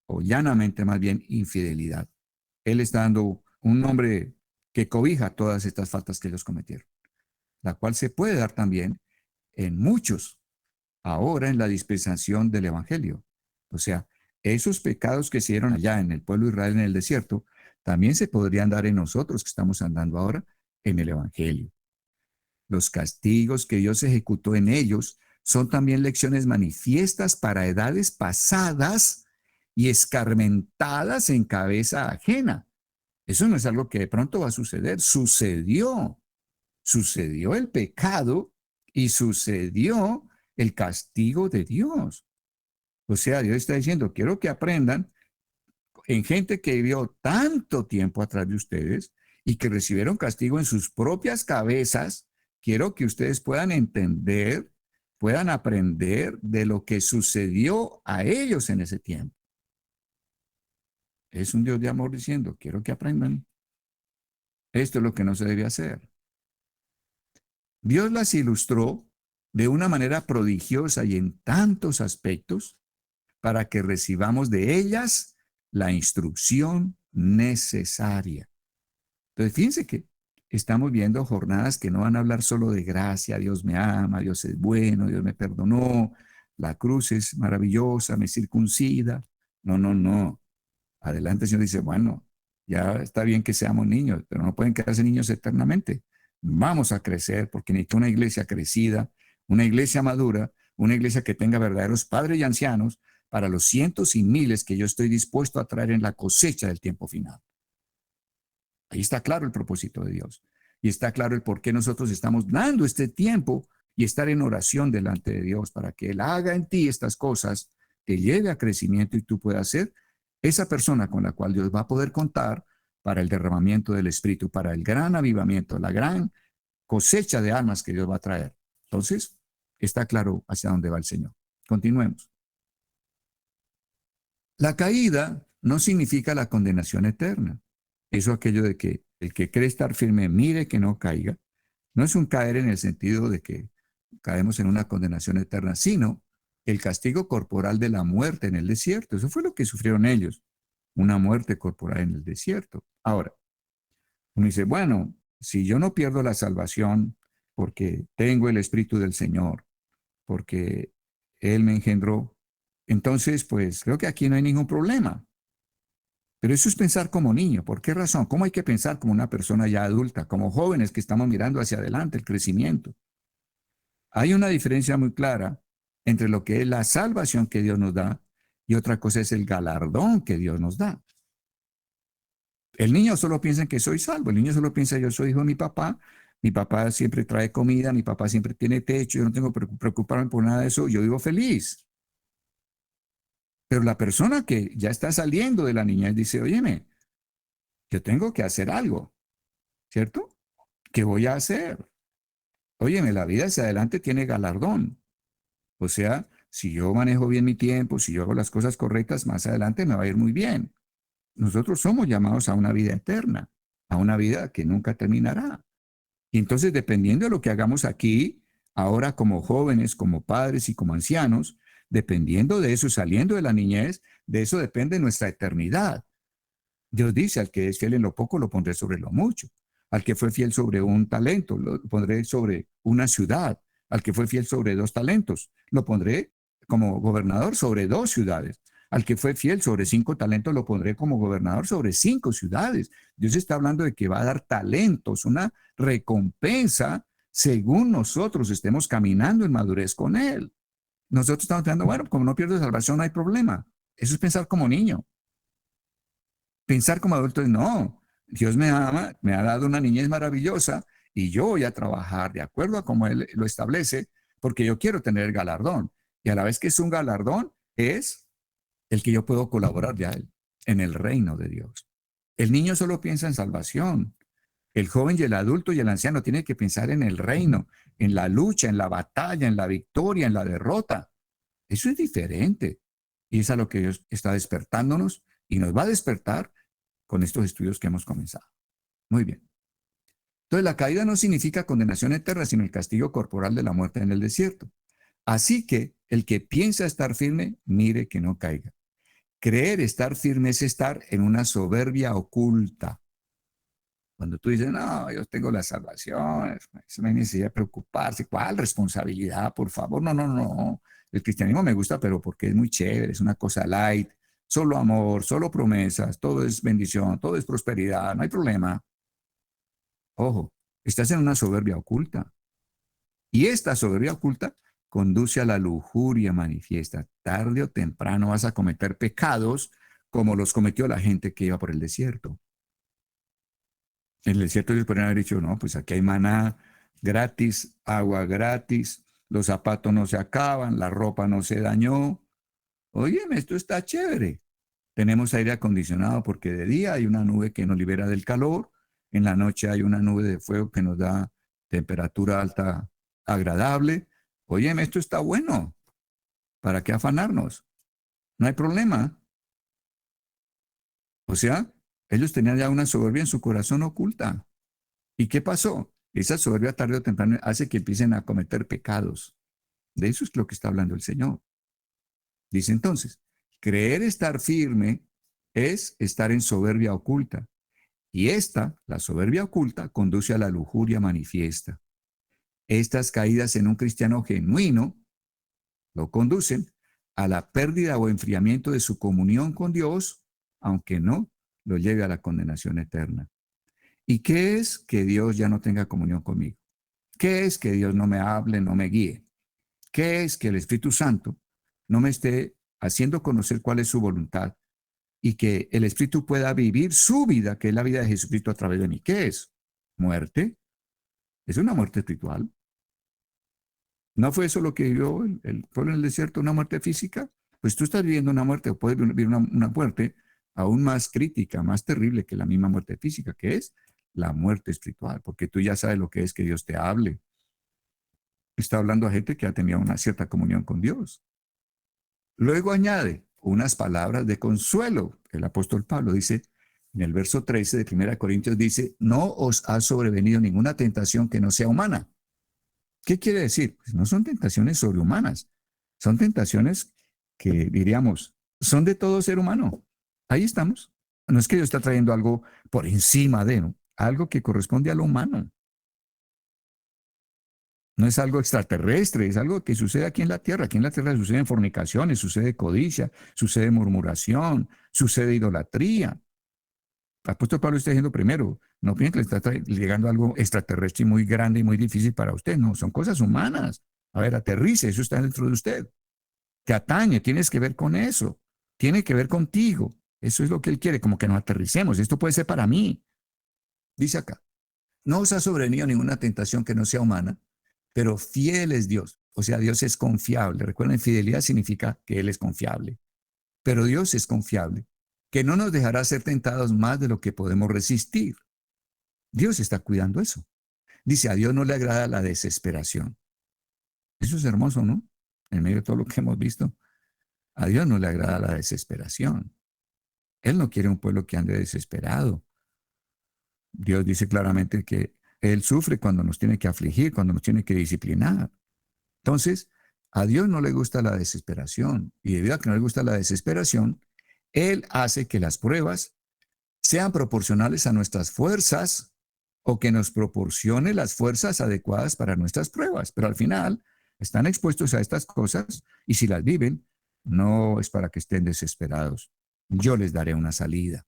o llanamente más bien infidelidad. Él está dando un nombre que cobija todas estas faltas que ellos cometieron, la cual se puede dar también en muchos ahora en la dispensación del Evangelio. O sea, esos pecados que se dieron allá en el pueblo de Israel en el desierto, también se podrían dar en nosotros que estamos andando ahora en el Evangelio. Los castigos que Dios ejecutó en ellos son también lecciones manifiestas para edades pasadas y escarmentadas en cabeza ajena. Eso no es algo que de pronto va a suceder. Sucedió el pecado y sucedió el castigo de Dios. O sea, Dios está diciendo, quiero que aprendan en gente que vivió tanto tiempo atrás de ustedes y que recibieron castigo en sus propias cabezas. Quiero que ustedes puedan entender, puedan aprender de lo que sucedió a ellos en ese tiempo. Es un Dios de amor diciendo, quiero que aprendan. Esto es lo que no se debe hacer. Dios las ilustró de una manera prodigiosa y en tantos aspectos para que recibamos de ellas la instrucción necesaria. Entonces, fíjense que estamos viendo jornadas que no van a hablar solo de gracia, Dios me ama, Dios es bueno, Dios me perdonó, la cruz es maravillosa, me circuncida. No, no, no. Adelante el Señor dice, bueno, ya está bien que seamos niños, pero no pueden quedarse niños eternamente. Vamos a crecer porque necesito una iglesia crecida, una iglesia madura, una iglesia que tenga verdaderos padres y ancianos para los cientos y miles que yo estoy dispuesto a traer en la cosecha del tiempo final. Ahí está claro el propósito de Dios. Y está claro el por qué nosotros estamos dando este tiempo y estar en oración delante de Dios para que Él haga en ti estas cosas, te lleve a crecimiento y tú puedas ser esa persona con la cual Dios va a poder contar para el derramamiento del Espíritu, para el gran avivamiento, la gran cosecha de almas que Dios va a traer. Entonces, está claro hacia dónde va el Señor. Continuemos. La caída no significa la condenación eterna. Eso aquello de que el que cree estar firme mire que no caiga, no es un caer en el sentido de que caemos en una condenación eterna, sino el castigo corporal de la muerte en el desierto. Eso fue lo que sufrieron ellos, una muerte corporal en el desierto. Ahora, uno dice, bueno, si yo no pierdo la salvación porque tengo el Espíritu del Señor, porque Él me engendró, entonces pues creo que aquí no hay ningún problema. Pero eso es pensar como niño. ¿Por qué razón? ¿Cómo hay que pensar como una persona ya adulta, como jóvenes que estamos mirando hacia adelante el crecimiento? Hay una diferencia muy clara entre lo que es la salvación que Dios nos da y otra cosa es el galardón que Dios nos da. El niño solo piensa en que soy salvo, el niño solo piensa yo soy hijo de mi papá siempre trae comida, mi papá siempre tiene techo, yo no tengo que preocuparme por nada de eso, yo vivo feliz. Pero la persona que ya está saliendo de la niñez dice, óyeme, yo tengo que hacer algo, ¿cierto? ¿Qué voy a hacer? Óyeme, la vida hacia adelante tiene galardón. O sea, si yo manejo bien mi tiempo, si yo hago las cosas correctas, más adelante me va a ir muy bien. Nosotros somos llamados a una vida eterna, a una vida que nunca terminará. Y entonces, dependiendo de lo que hagamos aquí, ahora como jóvenes, como padres y como ancianos, dependiendo de eso, saliendo de la niñez, de eso depende nuestra eternidad. Dios dice, al que es fiel en lo poco, lo pondré sobre lo mucho. Al que fue fiel sobre un talento, lo pondré sobre una ciudad. Al que fue fiel sobre 2 talentos, lo pondré como gobernador sobre 2 ciudades. Al que fue fiel sobre 5 talentos, lo pondré como gobernador sobre 5 ciudades. Dios está hablando de que va a dar talentos, una recompensa según nosotros estemos caminando en madurez con Él. Nosotros estamos pensando, bueno, como no pierdo salvación, no hay problema. Eso es pensar como niño. Pensar como adulto es, no, Dios me ama, me ha dado una niñez maravillosa y yo voy a trabajar de acuerdo a como Él lo establece, porque yo quiero tener el galardón. Y a la vez que es un galardón, es el que yo puedo colaborar ya en el reino de Dios. El niño solo piensa en salvación. El joven y el adulto y el anciano tienen que pensar en el reino, en la lucha, en la batalla, en la victoria, en la derrota. Eso es diferente. Y es a lo que Dios está despertándonos y nos va a despertar con estos estudios que hemos comenzado. Muy bien. Entonces, la caída no significa condenación eterna, sino el castigo corporal de la muerte en el desierto. Así que el que piensa estar firme, mire que no caiga. Creer estar firme es estar en una soberbia oculta. Cuando tú dices, no, yo tengo la salvación, eso no hay necesidad de preocuparse. ¿Cuál responsabilidad, por favor? No, no, no. El cristianismo me gusta, pero porque es muy chévere, es una cosa light, solo amor, solo promesas, todo es bendición, todo es prosperidad, no hay problema. Ojo, estás en una soberbia oculta. Y esta soberbia oculta conduce a la lujuria manifiesta. Tarde o temprano vas a cometer pecados como los cometió la gente que iba por el desierto. En el desierto ellos podrían haber dicho, no, pues aquí hay maná gratis, agua gratis, los zapatos no se acaban, la ropa no se dañó. Óyeme, esto está chévere. Tenemos aire acondicionado porque de día hay una nube que nos libera del calor, en la noche hay una nube de fuego que nos da temperatura alta agradable. Óyeme, esto está bueno. ¿Para qué afanarnos? No hay problema. O sea, ellos tenían ya una soberbia en su corazón oculta. ¿Y qué pasó? Esa soberbia tarde o temprano hace que empiecen a cometer pecados. De eso es lo que está hablando el Señor. Dice entonces, creer estar firme es estar en soberbia oculta. Y esta, la soberbia oculta, conduce a la lujuria manifiesta. Estas caídas en un cristiano genuino lo conducen a la pérdida o enfriamiento de su comunión con Dios, aunque no lo lleve a la condenación eterna. ¿Y qué es que Dios ya no tenga comunión conmigo? ¿Qué es que Dios no me hable, no me guíe? ¿Qué es que el Espíritu Santo no me esté haciendo conocer cuál es su voluntad y que el Espíritu pueda vivir su vida, que es la vida de Jesucristo a través de mí? ¿Qué es? Muerte. Es una muerte espiritual. ¿No fue eso lo que vivió el pueblo en el desierto, una muerte física? Pues tú estás viviendo una muerte, o puedes vivir una muerte aún más crítica, más terrible que la misma muerte física, que es la muerte espiritual, porque tú ya sabes lo que es que Dios te hable. Está hablando a gente que ha tenido una cierta comunión con Dios. Luego añade unas palabras de consuelo. El apóstol Pablo dice, en el verso 13 de 1 Corintios dice, no os ha sobrevenido ninguna tentación que no sea humana. ¿Qué quiere decir? Pues no son tentaciones sobrehumanas, son tentaciones que diríamos, son de todo ser humano. Ahí estamos. No es que Dios está trayendo algo por encima de, ¿no? Algo que corresponde a lo humano. No es algo extraterrestre, es algo que sucede aquí en la tierra. Aquí en la tierra suceden fornicaciones, sucede codicia, sucede murmuración, sucede idolatría. El apóstol Pablo está diciendo primero, no piensen que le está llegando algo extraterrestre muy grande y muy difícil para usted. No, son cosas humanas. A ver, aterrice, eso está dentro de usted. te atañe, tienes que ver con eso, tiene que ver contigo. Eso es lo que Él quiere, como que nos aterricemos. Esto puede ser para mí. Dice acá, no os ha sobrevenido ninguna tentación que no sea humana, pero fiel es Dios. O sea, Dios es confiable. Recuerden, fidelidad significa que Él es confiable. Pero Dios es confiable, que no nos dejará ser tentados más de lo que podemos resistir. Dios está cuidando eso. Dice, a Dios no le agrada la desesperación. Eso es hermoso, ¿no? En medio de todo lo que hemos visto, a Dios no le agrada la desesperación. Él no quiere un pueblo que ande desesperado. Dios dice claramente que Él sufre cuando nos tiene que afligir, cuando nos tiene que disciplinar. Entonces, a Dios no le gusta la desesperación. Y debido a que no le gusta la desesperación, Él hace que las pruebas sean proporcionales a nuestras fuerzas o que nos proporcione las fuerzas adecuadas para nuestras pruebas. Pero al final están expuestos a estas cosas y si las viven, no es para que estén desesperados. Yo les daré una salida,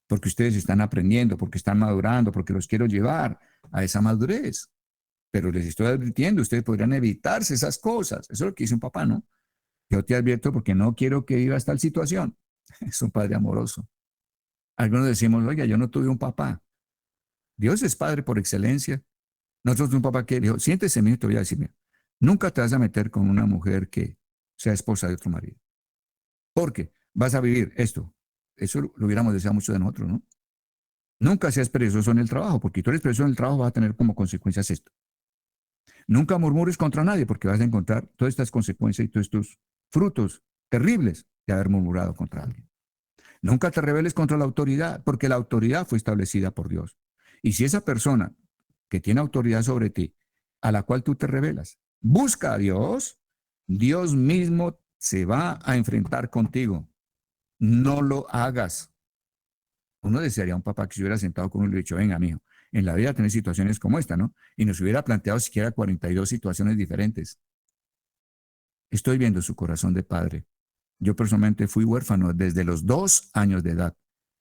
porque ustedes están aprendiendo, porque están madurando, porque los quiero llevar a esa madurez. Pero les estoy advirtiendo, ustedes podrían evitarse esas cosas. Eso es lo que dice un papá, ¿no? Yo te advierto porque no quiero que vivas tal situación. Es un padre amoroso. Algunos decimos, oiga, yo no tuve un papá. Dios es padre por excelencia. Nosotros un papá que dijo, siéntese, mío, te voy a decir, mira, nunca te vas a meter con una mujer que sea esposa de otro marido. Porque vas a vivir esto. Eso lo hubiéramos deseado mucho de nosotros, ¿no? Nunca seas perezoso en el trabajo, porque tú eres perezoso en el trabajo, vas a tener como consecuencias esto. Nunca murmures contra nadie, porque vas a encontrar todas estas consecuencias y todos estos frutos terribles de haber murmurado contra alguien. Nunca te rebeles contra la autoridad, porque la autoridad fue establecida por Dios. Y si esa persona que tiene autoridad sobre ti, a la cual tú te rebelas, busca a Dios, Dios mismo se va a enfrentar contigo. No lo hagas. Uno desearía a un papá que se hubiera sentado con uno y le dicho, venga, mijo, en la vida tenés situaciones como esta, ¿no? Y nos hubiera planteado siquiera 42 situaciones diferentes. Estoy viendo su corazón de padre. Yo personalmente fui huérfano desde los 2 años de edad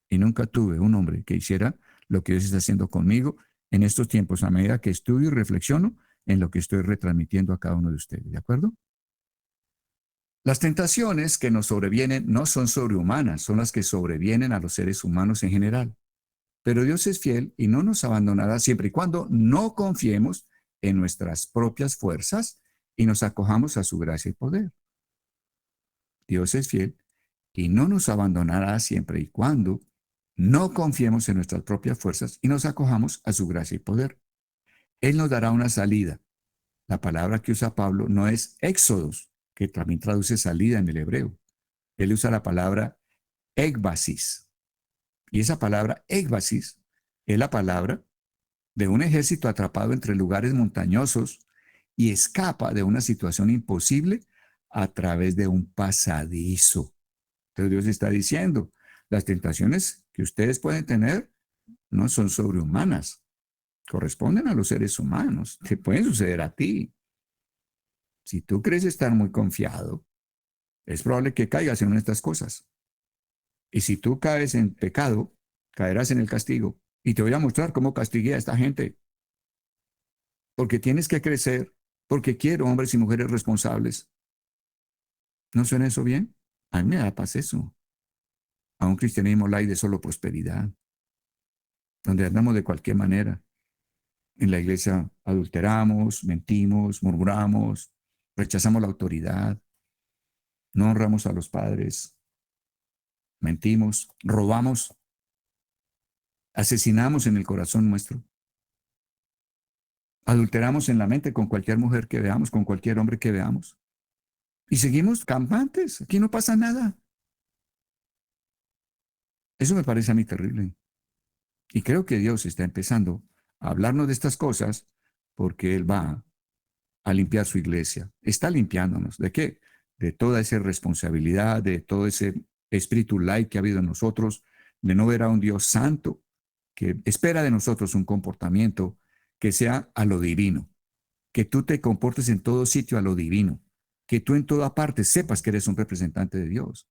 y nunca tuve un hombre que hiciera lo que Dios está haciendo conmigo en estos tiempos a medida que estudio y reflexiono en lo que estoy retransmitiendo a cada uno de ustedes, ¿de acuerdo? Las tentaciones que nos sobrevienen no son sobrehumanas, son las que sobrevienen a los seres humanos en general. Pero Dios es fiel y no nos abandonará siempre y cuando no confiemos en nuestras propias fuerzas y nos acojamos a su gracia y poder. Dios es fiel y no nos abandonará siempre y cuando no confiemos en nuestras propias fuerzas y nos acojamos a su gracia y poder. Él nos dará una salida. La palabra que usa Pablo no es éxodos, que también traduce salida en el hebreo. Él usa la palabra ekbasis. Y esa palabra ekbasis es la palabra de un ejército atrapado entre lugares montañosos y escapa de una situación imposible a través de un pasadizo. Entonces Dios está diciendo, las tentaciones que ustedes pueden tener no son sobrehumanas, corresponden a los seres humanos, te pueden suceder a ti. Si tú crees estar muy confiado, es probable que caigas en una de estas cosas. Y si tú caes en pecado, caerás en el castigo. Y te voy a mostrar cómo castigué a esta gente. Porque tienes que crecer, porque quiero hombres y mujeres responsables. ¿No suena eso bien? A mí me da paz eso. A un cristianismo light de solo prosperidad, donde andamos de cualquier manera. En la iglesia adulteramos, mentimos, murmuramos, rechazamos la autoridad, no honramos a los padres, mentimos, robamos, asesinamos en el corazón nuestro, adulteramos en la mente con cualquier mujer que veamos, con cualquier hombre que veamos. Y seguimos campantes, aquí no pasa nada. Eso me parece a mí terrible. Y creo que Dios está empezando a hablarnos de estas cosas porque Él va a limpiar su iglesia. Está limpiándonos. ¿De qué? De toda esa responsabilidad, de todo ese espíritu light que ha habido en nosotros, de no ver a un Dios santo que espera de nosotros un comportamiento que sea a lo divino, que tú te comportes en todo sitio a lo divino, que tú en toda parte sepas que eres un representante de Dios.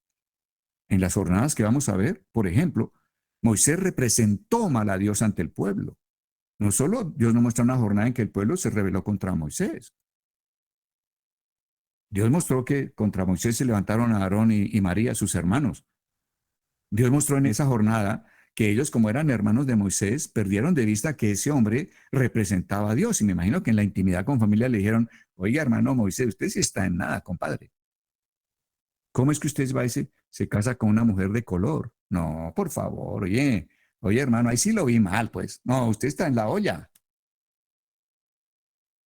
En las jornadas que vamos a ver, por ejemplo, Moisés representó mal a Dios ante el pueblo. No solo Dios nos muestra una jornada en que el pueblo se rebeló contra Moisés. Dios mostró que contra Moisés se levantaron a Aarón y María, sus hermanos. Dios mostró en esa jornada que ellos, como eran hermanos de Moisés, perdieron de vista que ese hombre representaba a Dios. Y me imagino que en la intimidad con familia le dijeron, oiga, hermano Moisés, usted sí está en nada, compadre. ¿Cómo es que usted va y se casa con una mujer de color? No, por favor, oye, hermano, ahí sí lo vi mal, pues. No, usted está en la olla.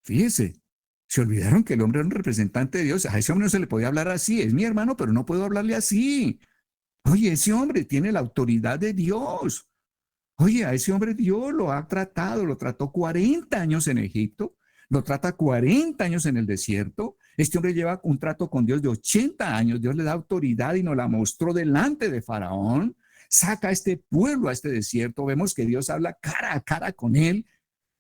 Fíjese, se olvidaron que el hombre era un representante de Dios. A ese hombre no se le podía hablar así. Es mi hermano, pero no puedo hablarle así. Oye, ese hombre tiene la autoridad de Dios. Oye, a ese hombre Dios lo ha tratado, lo trató 40 años en Egipto, lo trata 40 años en el desierto. Este hombre lleva un trato con Dios de 80 años. Dios le da autoridad y nos la mostró delante de Faraón. Saca a este pueblo a este desierto. Vemos que Dios habla cara a cara con él.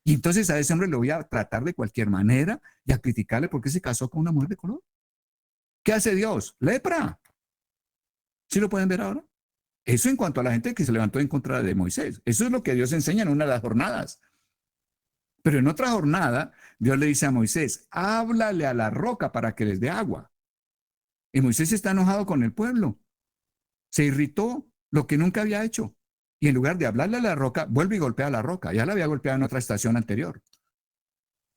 Y entonces a ese hombre lo voy a tratar de cualquier manera y a criticarle porque se casó con una mujer de color. ¿Qué hace Dios? Lepra. ¿Sí lo pueden ver ahora? Eso en cuanto a la gente que se levantó en contra de Moisés. Eso es lo que Dios enseña en una de las jornadas. Pero en otra jornada, Dios le dice a Moisés, háblale a la roca para que les dé agua. Y Moisés está enojado con el pueblo. Se irritó, lo que nunca había hecho. Y en lugar de hablarle a la roca, vuelve y golpea a la roca. Ya la había golpeado en otra estación anterior.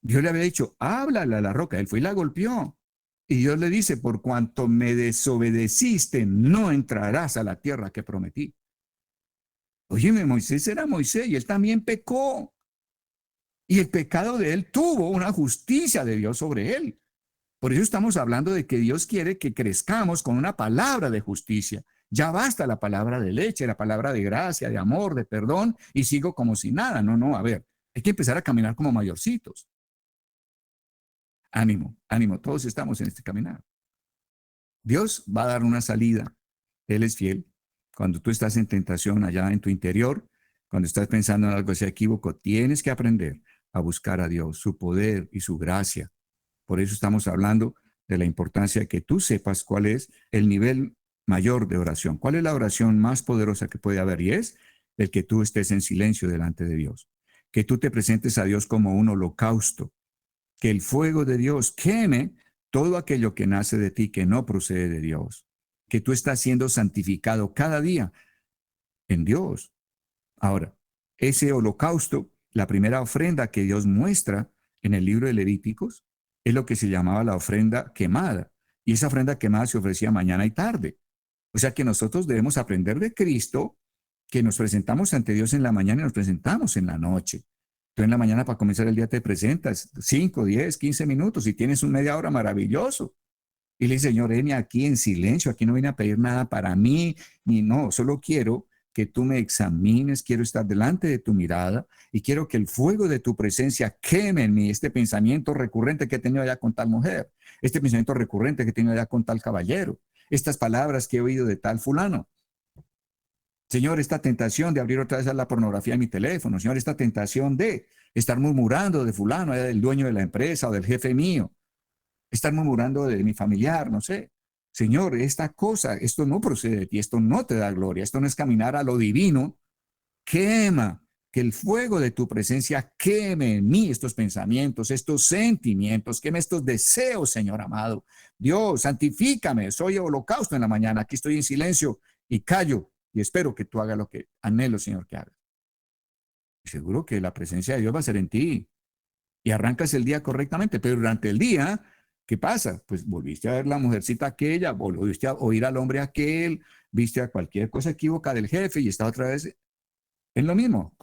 Dios le había dicho, háblale a la roca. Él fue y la golpeó. Y Dios le dice, por cuanto me desobedeciste, no entrarás a la tierra que prometí. Óyeme, Moisés era Moisés y él también pecó. Y el pecado de él tuvo una justicia de Dios sobre él. Por eso estamos hablando de que Dios quiere que crezcamos con una palabra de justicia. Ya basta la palabra de leche, la palabra de gracia, de amor, de perdón, y sigo como si nada. No, no, a ver, hay que empezar a caminar como mayorcitos. Ánimo, ánimo, todos estamos en este caminar. Dios va a dar una salida. Él es fiel. Cuando tú estás en tentación allá en tu interior, cuando estás pensando en algo que sea equívoco, tienes que aprender a buscar a Dios, su poder y su gracia. Por eso estamos hablando de la importancia de que tú sepas cuál es el nivel mayor de oración, cuál es la oración más poderosa que puede haber, y es el que tú estés en silencio delante de Dios, que tú te presentes a Dios como un holocausto, que el fuego de Dios queme todo aquello que nace de ti que no procede de Dios, que tú estás siendo santificado cada día en Dios. Ahora, ese holocausto, la primera ofrenda que Dios muestra en el libro de Levíticos, es lo que se llamaba la ofrenda quemada. Y esa ofrenda quemada se ofrecía mañana y tarde. O sea que nosotros debemos aprender de Cristo, que nos presentamos ante Dios en la mañana y nos presentamos en la noche. Tú en la mañana para comenzar el día te presentas 5, 10, 15 minutos y tienes un media hora maravilloso. Y le dice, Señor, ven aquí en silencio, aquí no vine a pedir nada para mí, ni no, solo quiero que tú me examines, quiero estar delante de tu mirada y quiero que el fuego de tu presencia queme en mí este pensamiento recurrente que he tenido allá con tal mujer, este pensamiento recurrente que he tenido allá con tal caballero, estas palabras que he oído de tal fulano. Señor, esta tentación de abrir otra vez a la pornografía en mi teléfono, Señor, esta tentación de estar murmurando de fulano, del dueño de la empresa o del jefe mío, estar murmurando de mi familiar, no sé. Señor, esta cosa, esto no procede de ti, esto no te da gloria, esto no es caminar a lo divino. Quema, que el fuego de tu presencia queme en mí estos pensamientos, estos sentimientos, queme estos deseos, Señor amado. Dios, santifícame, soy holocausto en la mañana, aquí estoy en silencio y callo y espero que tú hagas lo que anhelo, Señor, que hagas. Seguro que la presencia de Dios va a ser en ti y arrancas el día correctamente, pero durante el día, ¿qué pasa? Pues volviste a ver la mujercita aquella, volviste a oír al hombre aquel, viste a cualquier cosa equívoca del jefe y está otra vez en lo mismo.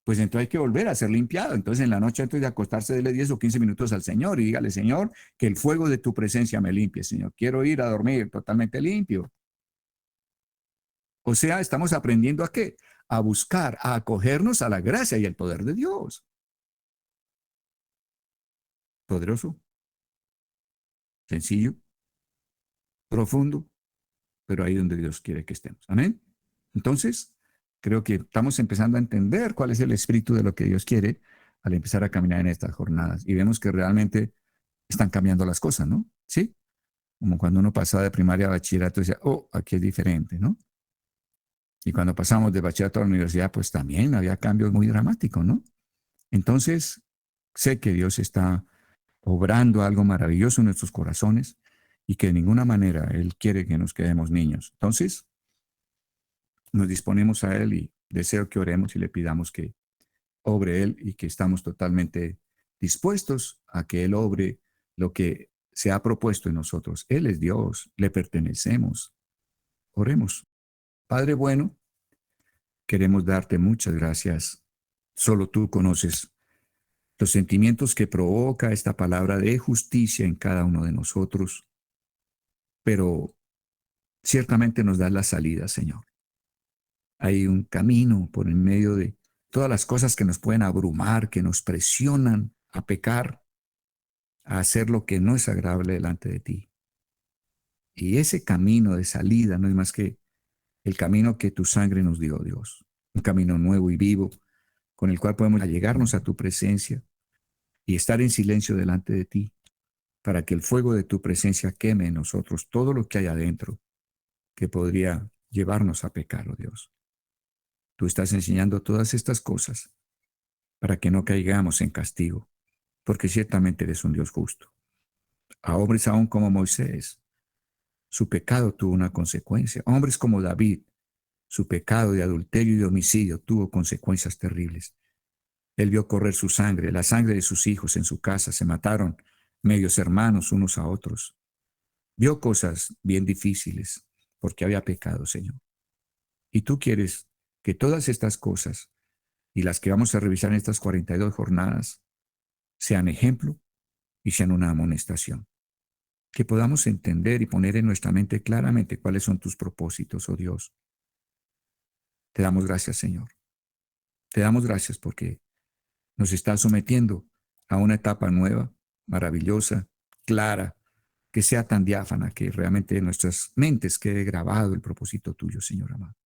Pues entonces hay que volver a ser limpiado. Entonces en la noche antes de acostarse, dele 10 o 15 minutos al Señor y dígale, Señor, que el fuego de tu presencia me limpie, Señor. Quiero ir a dormir totalmente limpio. O sea, estamos aprendiendo a qué? A buscar, a acogernos a la gracia y el poder de Dios. Poderoso, sencillo, profundo, pero ahí donde Dios quiere que estemos. Amén. Entonces, creo que estamos empezando a entender cuál es el espíritu de lo que Dios quiere al empezar a caminar en estas jornadas. Y vemos que realmente están cambiando las cosas, ¿no? Sí. Como cuando uno pasaba de primaria a bachillerato, decía, oh, aquí es diferente, ¿no? Y cuando pasamos de bachillerato a la universidad, pues también había cambios muy dramáticos, ¿no? Entonces, sé que Dios está obrando algo maravilloso en nuestros corazones, y que de ninguna manera Él quiere que nos quedemos niños. Entonces, nos disponemos a Él y deseo que oremos y le pidamos que obre Él y que estamos totalmente dispuestos a que Él obre lo que se ha propuesto en nosotros. Él es Dios, le pertenecemos. Oremos. Padre bueno, queremos darte muchas gracias. Solo tú conoces los sentimientos que provoca esta palabra de justicia en cada uno de nosotros, pero ciertamente nos da la salida, Señor. Hay un camino por en medio de todas las cosas que nos pueden abrumar, que nos presionan a pecar, a hacer lo que no es agradable delante de ti. Y ese camino de salida no es más que el camino que tu sangre nos dio, Dios. Un camino nuevo y vivo con el cual podemos allegarnos a tu presencia y estar en silencio delante de ti para que el fuego de tu presencia queme en nosotros todo lo que hay adentro que podría llevarnos a pecar, oh Dios. Tú estás enseñando todas estas cosas para que no caigamos en castigo, porque ciertamente eres un Dios justo. A hombres aún como Moisés, su pecado tuvo una consecuencia. A hombres como David, su pecado de adulterio y de homicidio tuvo consecuencias terribles. Él vio correr su sangre, la sangre de sus hijos en su casa, se mataron medios hermanos unos a otros. Vio cosas bien difíciles porque había pecado, Señor. Y tú quieres que todas estas cosas y las que vamos a revisar en estas 42 jornadas sean ejemplo y sean una amonestación. Que podamos entender y poner en nuestra mente claramente cuáles son tus propósitos, oh Dios. Te damos gracias, Señor. Te damos gracias porque nos estás sometiendo a una etapa nueva, maravillosa, clara, que sea tan diáfana que realmente en nuestras mentes quede grabado el propósito tuyo, Señor amado.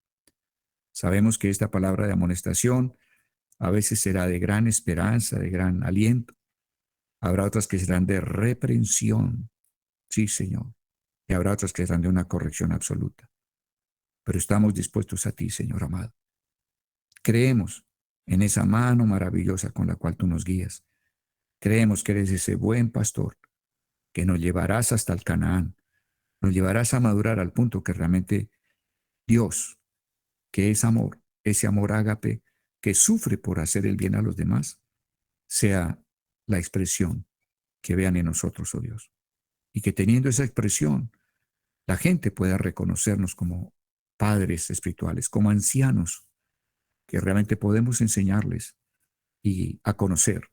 Sabemos que esta palabra de amonestación a veces será de gran esperanza, de gran aliento. Habrá otras que serán de reprensión, sí, Señor. Y habrá otras que serán de una corrección absoluta. Pero estamos dispuestos a ti, Señor amado. Creemos en esa mano maravillosa con la cual tú nos guías. Creemos que eres ese buen pastor que nos llevarás hasta el Canaán. Nos llevarás a madurar al punto que realmente Dios, que es amor, ese amor ágape que sufre por hacer el bien a los demás, sea la expresión que vean en nosotros, oh Dios. Y que teniendo esa expresión, la gente pueda reconocernos como padres espirituales, como ancianos, que realmente podemos enseñarles y a conocer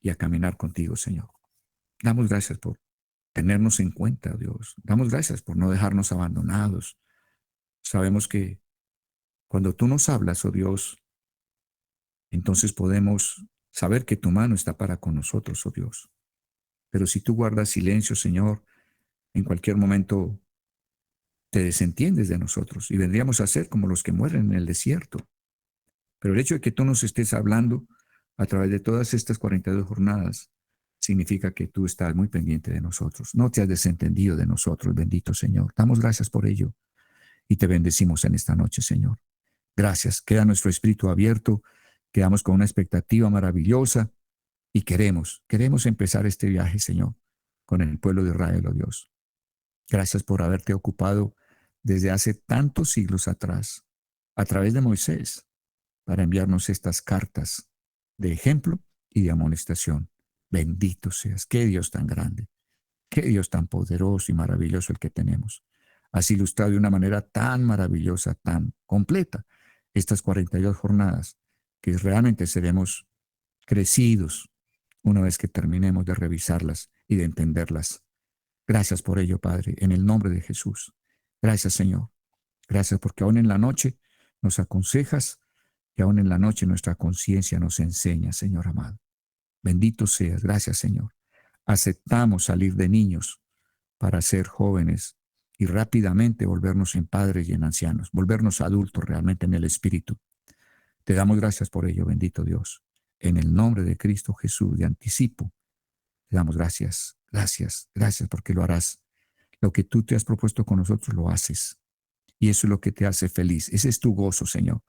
y a caminar contigo, Señor. Damos gracias por tenernos en cuenta, Dios. Damos gracias por no dejarnos abandonados. Sabemos que cuando tú nos hablas, oh Dios, entonces podemos saber que tu mano está para con nosotros, oh Dios. Pero si tú guardas silencio, Señor, en cualquier momento te desentiendes de nosotros y vendríamos a ser como los que mueren en el desierto. Pero el hecho de que tú nos estés hablando a través de todas estas 42 jornadas significa que tú estás muy pendiente de nosotros. No te has desentendido de nosotros, bendito Señor. Damos gracias por ello y te bendecimos en esta noche, Señor. Gracias. Queda nuestro espíritu abierto, quedamos con una expectativa maravillosa y queremos empezar este viaje, Señor, con el pueblo de Israel, oh Dios. Gracias por haberte ocupado desde hace tantos siglos atrás, a través de Moisés, para enviarnos estas cartas de ejemplo y de amonestación. Bendito seas. Qué Dios tan grande, qué Dios tan poderoso y maravilloso el que tenemos. Has ilustrado de una manera tan maravillosa, tan completa, estas 42 jornadas, que realmente seremos crecidos una vez que terminemos de revisarlas y de entenderlas. Gracias por ello, Padre, en el nombre de Jesús. Gracias, Señor. Gracias porque aún en la noche nos aconsejas y aún en la noche nuestra conciencia nos enseña, Señor amado. Bendito seas. Gracias, Señor. Aceptamos salir de niños para ser jóvenes y rápidamente volvernos en padres y en ancianos, volvernos adultos realmente en el Espíritu. Te damos gracias por ello, bendito Dios. En el nombre de Cristo Jesús, de anticipo, te damos gracias, gracias, gracias porque lo harás. Lo que tú te has propuesto con nosotros lo haces. Y eso es lo que te hace feliz. Ese es tu gozo, Señor.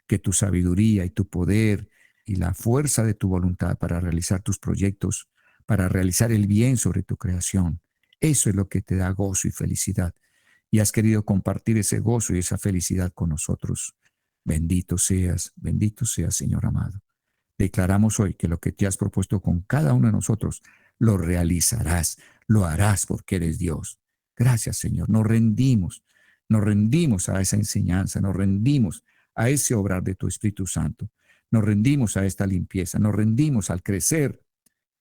Que tu sabiduría y tu poder y la fuerza de tu voluntad para realizar tus proyectos, para realizar el bien sobre tu creación, Eso es lo que te da gozo y felicidad. Y has querido compartir ese gozo y esa felicidad con nosotros. Bendito seas, Señor amado. Declaramos hoy que lo que te has propuesto con cada uno de nosotros, lo realizarás, lo harás porque eres Dios. Gracias, Señor. Nos rendimos a esa enseñanza, nos rendimos a ese obrar de tu Espíritu Santo, nos rendimos a esta limpieza, nos rendimos al crecer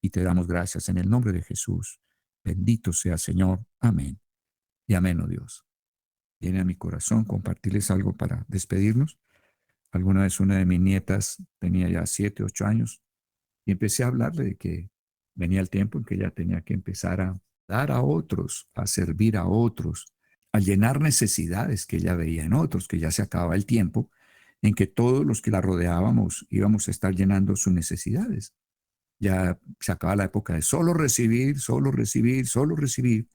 y te damos gracias en el nombre de Jesús. Bendito sea, Señor. Amén. Y amén, oh Dios. Viene a mi corazón compartirles algo para despedirnos. Alguna vez una de mis nietas tenía ya 7, 8 años y empecé a hablarle de que venía el tiempo en que ella tenía que empezar a dar a otros, a servir a otros, a llenar necesidades que ella veía en otros, que ya se acababa el tiempo en que todos los que la rodeábamos íbamos a estar llenando sus necesidades. Ya se acaba la época de solo recibir, solo recibir, solo recibir,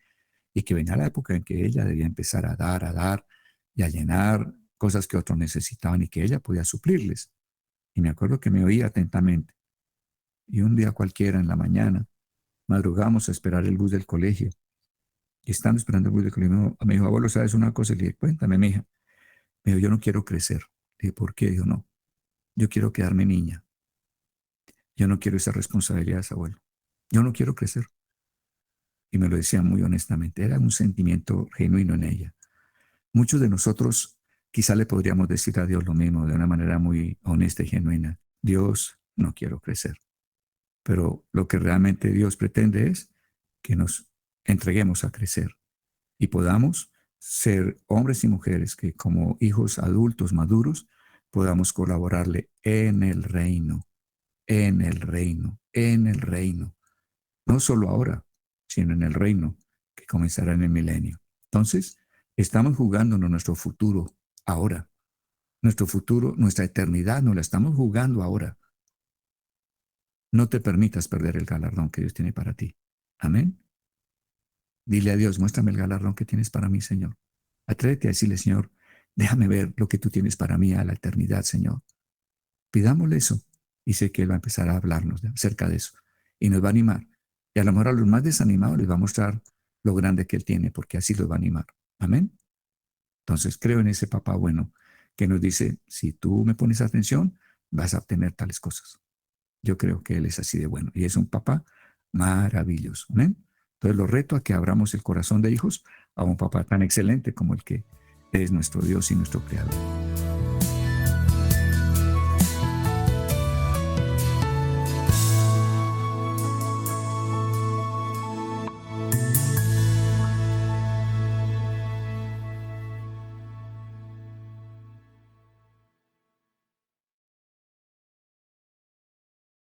y que venía la época en que ella debía empezar a dar y a llenar cosas que otros necesitaban y que ella podía suplirles. Y me acuerdo que me oía atentamente. Y un día cualquiera en la mañana, madrugamos a esperar el bus del colegio. Y estando esperando el bus del colegio, me dijo, abuelo, ¿sabes una cosa? Le dije, cuéntame, mija. Me dijo, yo no quiero crecer. Le dije, ¿por qué? Dijo, no, yo quiero quedarme niña. Yo no quiero esas responsabilidades, abuelo. Yo no quiero crecer. Y me lo decía muy honestamente. Era un sentimiento genuino en ella. Muchos de nosotros quizá le podríamos decir a Dios lo mismo de una manera muy honesta y genuina. Dios, no quiero crecer. Pero lo que realmente Dios pretende es que nos entreguemos a crecer y podamos ser hombres y mujeres que como hijos adultos maduros podamos colaborarle en el reino, en el reino, en el reino. No solo ahora, sino en el reino que comenzará en el milenio. Entonces, estamos jugándonos nuestro futuro ahora. Nuestro futuro, nuestra eternidad, nos la estamos jugando ahora. No te permitas perder el galardón que Dios tiene para ti. Amén. Dile a Dios, muéstrame el galardón que tienes para mí, Señor. Atrévete a decirle, Señor, déjame ver lo que tú tienes para mí a la eternidad, Señor. Pidámosle eso y sé que Él va a empezar a hablarnos acerca de eso y nos va a animar. Y a lo mejor a los más desanimados les va a mostrar lo grande que Él tiene, porque así los va a animar. Amén. Entonces creo en ese papá bueno que nos dice, si tú me pones atención, vas a obtener tales cosas. Yo creo que Él es así de bueno y es un papá maravilloso. Amén. Entonces lo reto a que abramos el corazón de hijos a un papá tan excelente como el que es nuestro Dios y nuestro Creador.